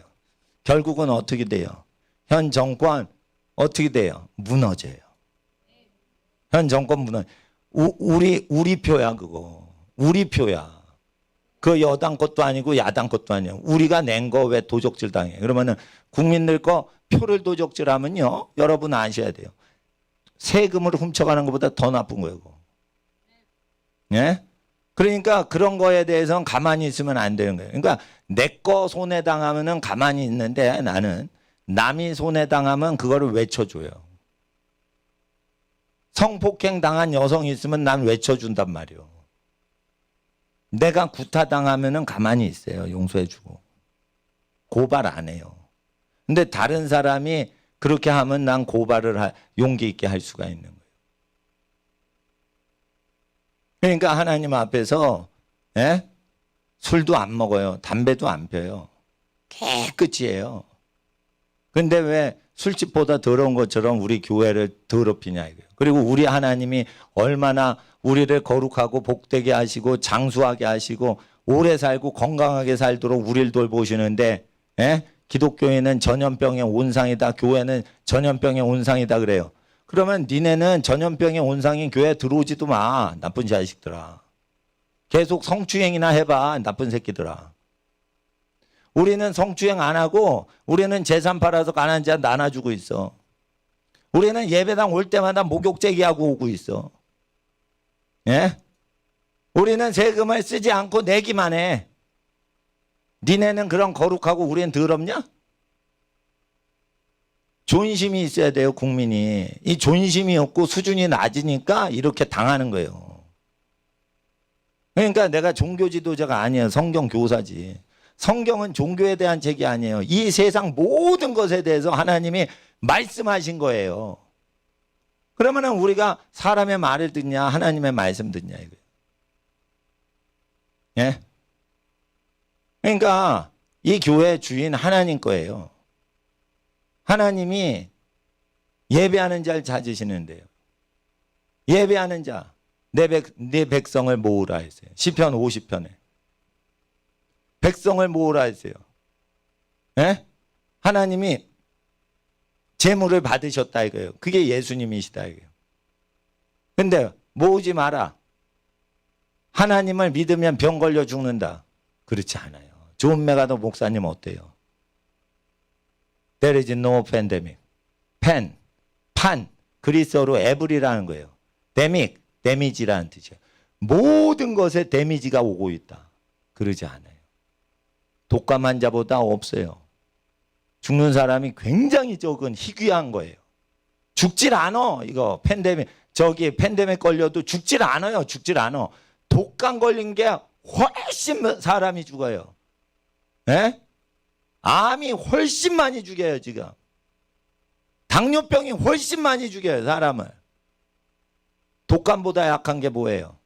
결국은 어떻게 돼요? 현 정권 어떻게 돼요? 무너져요. 현 정권 무너져. 우리 표야 그거. 우리 표야. 그 여당 것도 아니고 야당 것도 아니에요. 우리가 낸 거 왜 도적질 당해? 그러면은 국민들 거 표를 도적질하면요. 여러분 아셔야 돼요. 세금을 훔쳐가는 것보다 더 나쁜 거예요. 예? 그러니까 그런 거에 대해서는 가만히 있으면 안 되는 거예요. 그러니까 내 거 손해 당하면은 가만히 있는데 나는 남이 손해 당하면 그거를 외쳐줘요. 성폭행 당한 여성이 있으면 난 외쳐준단 말이에요. 내가 구타 당하면은 가만히 있어요. 용서해주고. 고발 안 해요. 근데 다른 사람이 그렇게 하면 난 고발을 용기 있게 할 수가 있는 거예요. 그러니까 하나님 앞에서 술도 안 먹어요. 담배도 안 펴요. 깨끗이 해요. 근데 왜 술집보다 더러운 것처럼 우리 교회를 더럽히냐 이거예요. 그리고 우리 하나님이 얼마나 우리를 거룩하고 복되게 하시고 장수하게 하시고 오래 살고 건강하게 살도록 우리를 돌보시는데 기독교인은 전염병의 온상이다. 교회는 전염병의 온상이다 그래요. 그러면 니네는 전염병의 온상인 교회에 들어오지도 마. 나쁜 자식들아. 계속 성추행이나 해봐. 나쁜 새끼들아. 우리는 성추행 안 하고 우리는 재산 팔아서 가난한 자 나눠주고 있어. 우리는 예배당 올 때마다 목욕 제기하고 오고 있어. 예? 우리는 세금을 쓰지 않고 내기만 해. 니네는 그런 거룩하고 우리는 더럽냐? 존심이 있어야 돼요, 국민이. 이 존심이 없고 수준이 낮으니까 이렇게 당하는 거예요. 그러니까 내가 종교 지도자가 아니에요. 성경 교사지. 성경은 종교에 대한 책이 아니에요. 이 세상 모든 것에 대해서 하나님이 말씀하신 거예요. 그러면은 우리가 사람의 말을 듣냐, 하나님의 말씀 듣냐 이거예요. 예? 그러니까 이 교회 주인 하나님 거예요. 하나님이 예배하는 자를 찾으시는데요. 예배하는 자, 내 백성을 모으라 했어요. 시편 50편에. 백성을 모으라 했어요. 예? 하나님이 재물을 받으셨다 이거예요. 그게 예수님이시다 이거예요. 근데 모으지 마라. 하나님을 믿으면 병 걸려 죽는다. 그렇지 않아요. 존 메가더 목사님 어때요? There is no pandemic. 판, 그리스어로 에브리라는 거예요. 데믹, 데미지라는 뜻이에요. 모든 것에 데미지가 오고 있다. 그러지 않아요. 독감 환자보다 없어요. 죽는 사람이 굉장히 적은 희귀한 거예요. 죽질 않아. 이거 팬데믹 걸려도 죽질 않아요. 죽질 않아. 독감 걸린 게 훨씬 사람이 죽어요. 예? 암이 훨씬 많이 죽여요, 지금. 당뇨병이 훨씬 많이 죽여요, 사람을. 독감보다 약한 게 뭐예요?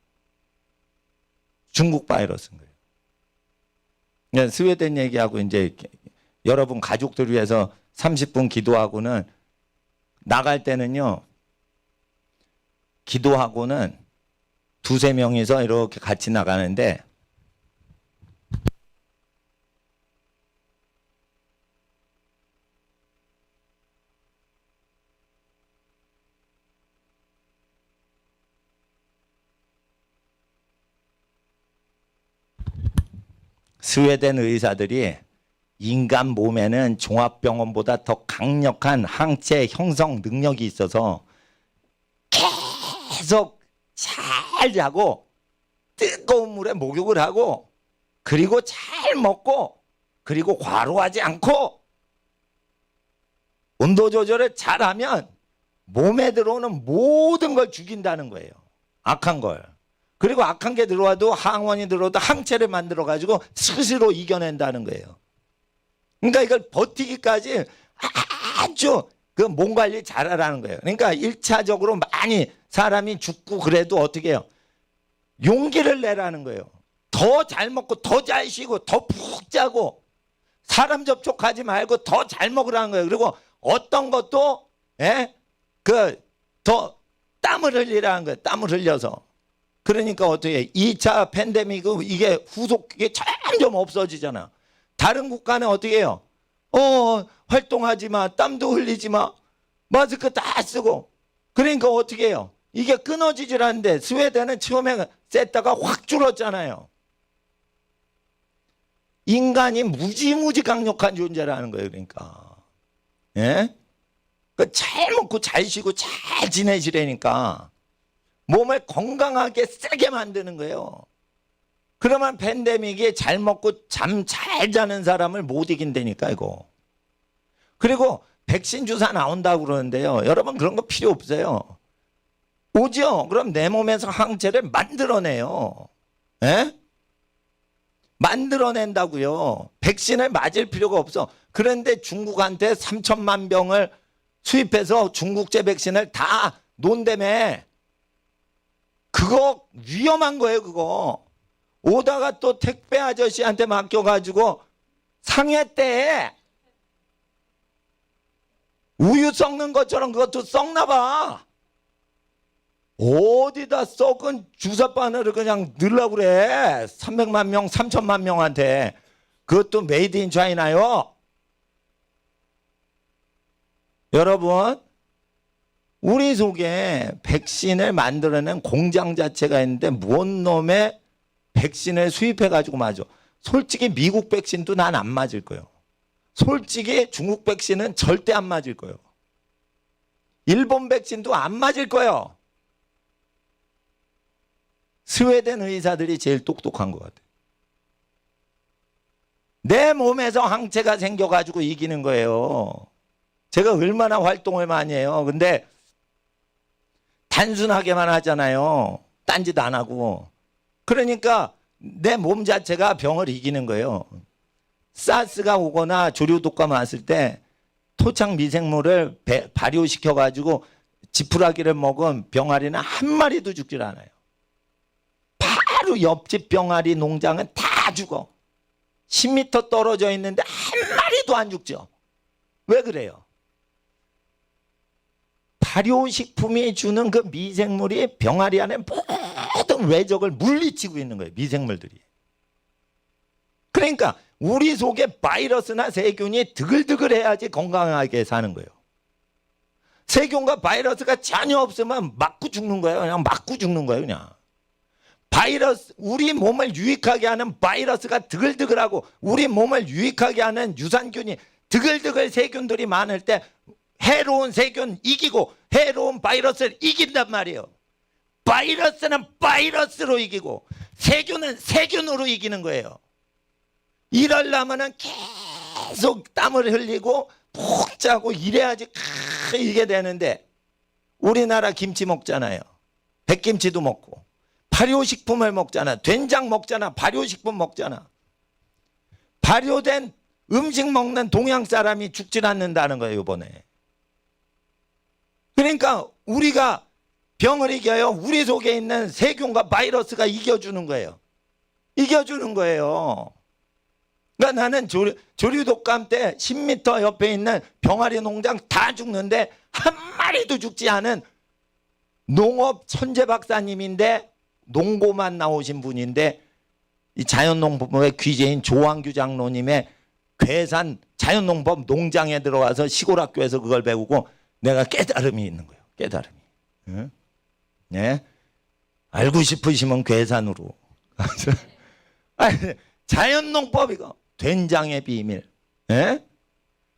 중국 바이러스인 거예요. 그냥 스웨덴 얘기하고 이제 여러분 가족들 위해서 30분 기도하고는 나갈 때는요, 기도하고는 두세 명이서 이렇게 같이 나가는데 스웨덴 의사들이 인간 몸에는 종합병원보다 더 강력한 항체 형성 능력이 있어서 계속 잘 자고 뜨거운 물에 목욕을 하고 그리고 잘 먹고 그리고 과로하지 않고 온도 조절을 잘하면 몸에 들어오는 모든 걸 죽인다는 거예요. 악한 걸. 그리고 악한 게 들어와도 항원이 들어와도 항체를 만들어 가지고 스스로 이겨낸다는 거예요. 그러니까 이걸 버티기까지 아주 그 몸 관리 잘하라는 거예요. 그러니까 1차적으로 많이 사람이 죽고 그래도 어떻게 해요? 용기를 내라는 거예요. 더 잘 먹고 더 잘 쉬고 더 푹 자고 사람 접촉하지 말고 더 잘 먹으라는 거예요. 그리고 어떤 것도 더 땀을 흘리라는 거예요. 땀을 흘려서. 그러니까 어떻게 해? 2차 팬데믹 이게 후속이 점점 없어지잖아. 다른 국가는 어떻게 해요? 활동하지 마. 땀도 흘리지 마. 마스크 다 쓰고. 그러니까 어떻게 해요? 이게 끊어지질 않는데 스웨덴은 처음에 셌다가 확 줄었잖아요. 인간이 무지무지 강력한 존재라는 거예요. 그러니까. 예? 잘 먹고 잘 쉬고 잘 지내시라니까. 몸을 건강하게 세게 만드는 거예요. 그러면 팬데믹이 잘 먹고 잠 잘 자는 사람을 못 이긴다니까 이거. 그리고 백신 주사 나온다고 그러는데요. 여러분 그런 거 필요 없어요. 오죠? 그럼 내 몸에서 항체를 만들어내요. 에? 만들어낸다고요. 백신을 맞을 필요가 없어. 그런데 중국한테 3천만 병을 수입해서 중국제 백신을 다 논다며. 그거 위험한 거예요, 그거. 오다가 또 택배 아저씨한테 맡겨가지고 상했대. 우유 썩는 것처럼 그것도 썩나 봐. 어디다 썩은 주사바늘을 그냥 넣으려고 그래. 300만 명, 3천만 명한테. 그것도 메이드 인 차이나요. 여러분, 우리 속에 백신을 만들어낸 공장 자체가 있는데 뭔 놈의 백신을 수입해가지고 맞아. 솔직히 미국 백신도 난 안 맞을 거예요. 솔직히 중국 백신은 절대 안 맞을 거예요. 일본 백신도 안 맞을 거예요. 스웨덴 의사들이 제일 똑똑한 것 같아요. 내 몸에서 항체가 생겨가지고 이기는 거예요. 제가 얼마나 활동을 많이 해요. 근데 단순하게만 하잖아요. 딴짓 안 하고. 그러니까 내 몸 자체가 병을 이기는 거예요. 사스가 오거나 조류독감 왔을 때 토착 미생물을 발효시켜가지고 지푸라기를 먹은 병아리는 한 마리도 죽질 않아요. 바로 옆집 병아리 농장은 다 죽어. 10m 떨어져 있는데 한 마리도 안 죽죠. 왜 그래요? 발효식품이 주는 그 미생물이 병아리 안에 모든 외적을 물리치고 있는 거예요. 미생물들이. 그러니까 우리 속에 바이러스나 세균이 드글드글해야지 건강하게 사는 거예요. 세균과 바이러스가 전혀 없으면 맞고 죽는 거예요. 그냥 맞고 죽는 거예요. 그냥. 바이러스, 우리 몸을 유익하게 하는 바이러스가 드글드글하고 우리 몸을 유익하게 하는 유산균이 드글드글 세균들이 많을 때 해로운 세균 이기고 해로운 바이러스를 이긴단 말이에요. 바이러스는 바이러스로 이기고 세균은 세균으로 이기는 거예요. 이러려면은 계속 땀을 흘리고 푹 자고 이래야지 이게 되는데 우리나라 김치 먹잖아요. 백김치도 먹고 발효식품을 먹잖아. 된장 먹잖아. 발효식품 먹잖아. 발효된 음식 먹는 동양 사람이 죽질 않는다는 거예요, 이번에. 그러니까 우리가 병을 이겨요. 우리 속에 있는 세균과 바이러스가 이겨주는 거예요. 이겨주는 거예요. 그러니까 나는 조류독감 때 10m 옆에 있는 병아리 농장 다 죽는데 한 마리도 죽지 않은 농업 천재 박사님인데 농고만 나오신 분인데 이 자연농법의 귀재인 조항규 장로님의 괴산 자연농법 농장에 들어가서 시골 학교에서 그걸 배우고 내가 깨달음이 있는 거예요. 깨달음이. 응? 네? 알고 싶으시면 괴산으로. 자연농법 이거 된장의 비밀. 네?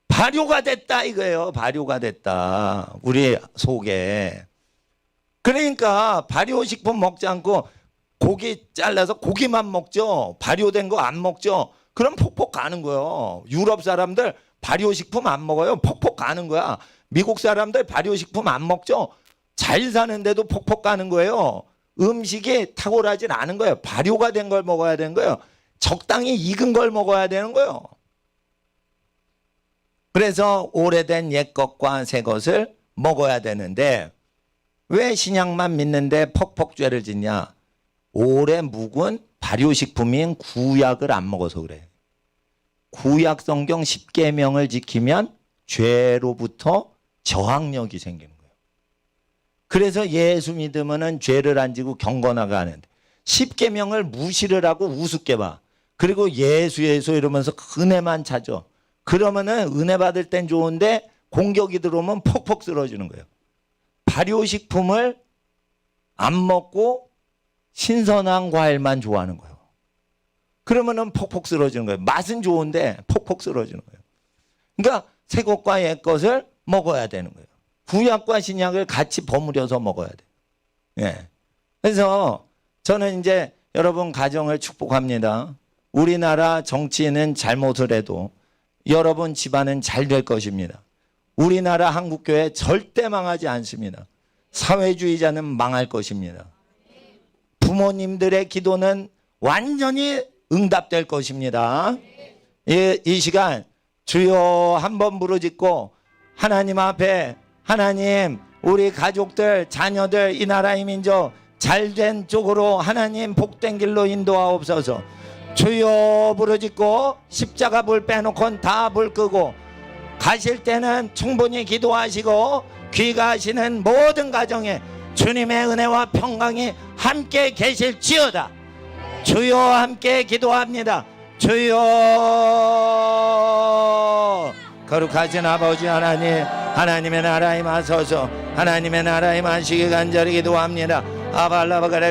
발효가 됐다 이거예요. 발효가 됐다. 우리 속에. 그러니까 발효식품 먹지 않고 고기 잘라서 고기만 먹죠. 발효된 거 안 먹죠. 그럼 폭폭 가는 거예요. 유럽 사람들 발효식품 안 먹어요. 폭폭 가는 거야. 미국 사람들 발효식품 안 먹죠. 잘 사는데도 폭폭 가는 거예요. 음식이 탁월하진 않은 거예요. 발효가 된 걸 먹어야 되는 거예요. 적당히 익은 걸 먹어야 되는 거예요. 그래서 오래된 옛 것과 새 것을 먹어야 되는데 왜 신약만 믿는데 퍽퍽 죄를 짓냐? 오래 묵은 발효식품인 구약을 안 먹어서 그래. 구약 성경 10계명을 지키면 죄로부터 저항력이 생기는 거예요. 그래서 예수 믿으면은 죄를 안 지고 경건하게 하는데 10계명을 무시를 하고 우습게 봐. 그리고 예수 이러면서 은혜만 찾아. 그러면은 은혜 받을 땐 좋은데 공격이 들어오면 퍽퍽 쓰러지는 거예요. 발효식품을 안 먹고 신선한 과일만 좋아하는 거예요. 그러면은 퍽퍽 쓰러지는 거예요. 맛은 좋은데 퍽퍽 쓰러지는 거예요. 그러니까 새 것과 옛 것을 먹어야 되는 거예요. 구약과 신약을 같이 버무려서 먹어야 돼요. 예. 그래서 저는 이제 여러분 가정을 축복합니다. 우리나라 정치인은 잘못을 해도 여러분 집안은 잘 될 것입니다. 우리나라 한국교회 절대 망하지 않습니다. 사회주의자는 망할 것입니다. 부모님들의 기도는 완전히 응답될 것입니다. 이 시간 주여 한번 부르짖고 하나님 앞에 하나님 우리 가족들 자녀들 이 나라의 민족 잘된 쪽으로 하나님 복된 길로 인도하옵소서. 주여 부르짖고 십자가 불 빼놓고는 다 불 끄고 가실 때는 충분히 기도하시고 귀가하시는 모든 가정에 주님의 은혜와 평강이 함께 계실지어다. 주여 함께 기도합니다. 주여 거룩하신 아버지 하나님, 하나님의 나라에 임하소서. 하나님의 나라에 임하시기 간절히 기도합니다. 아발라바가레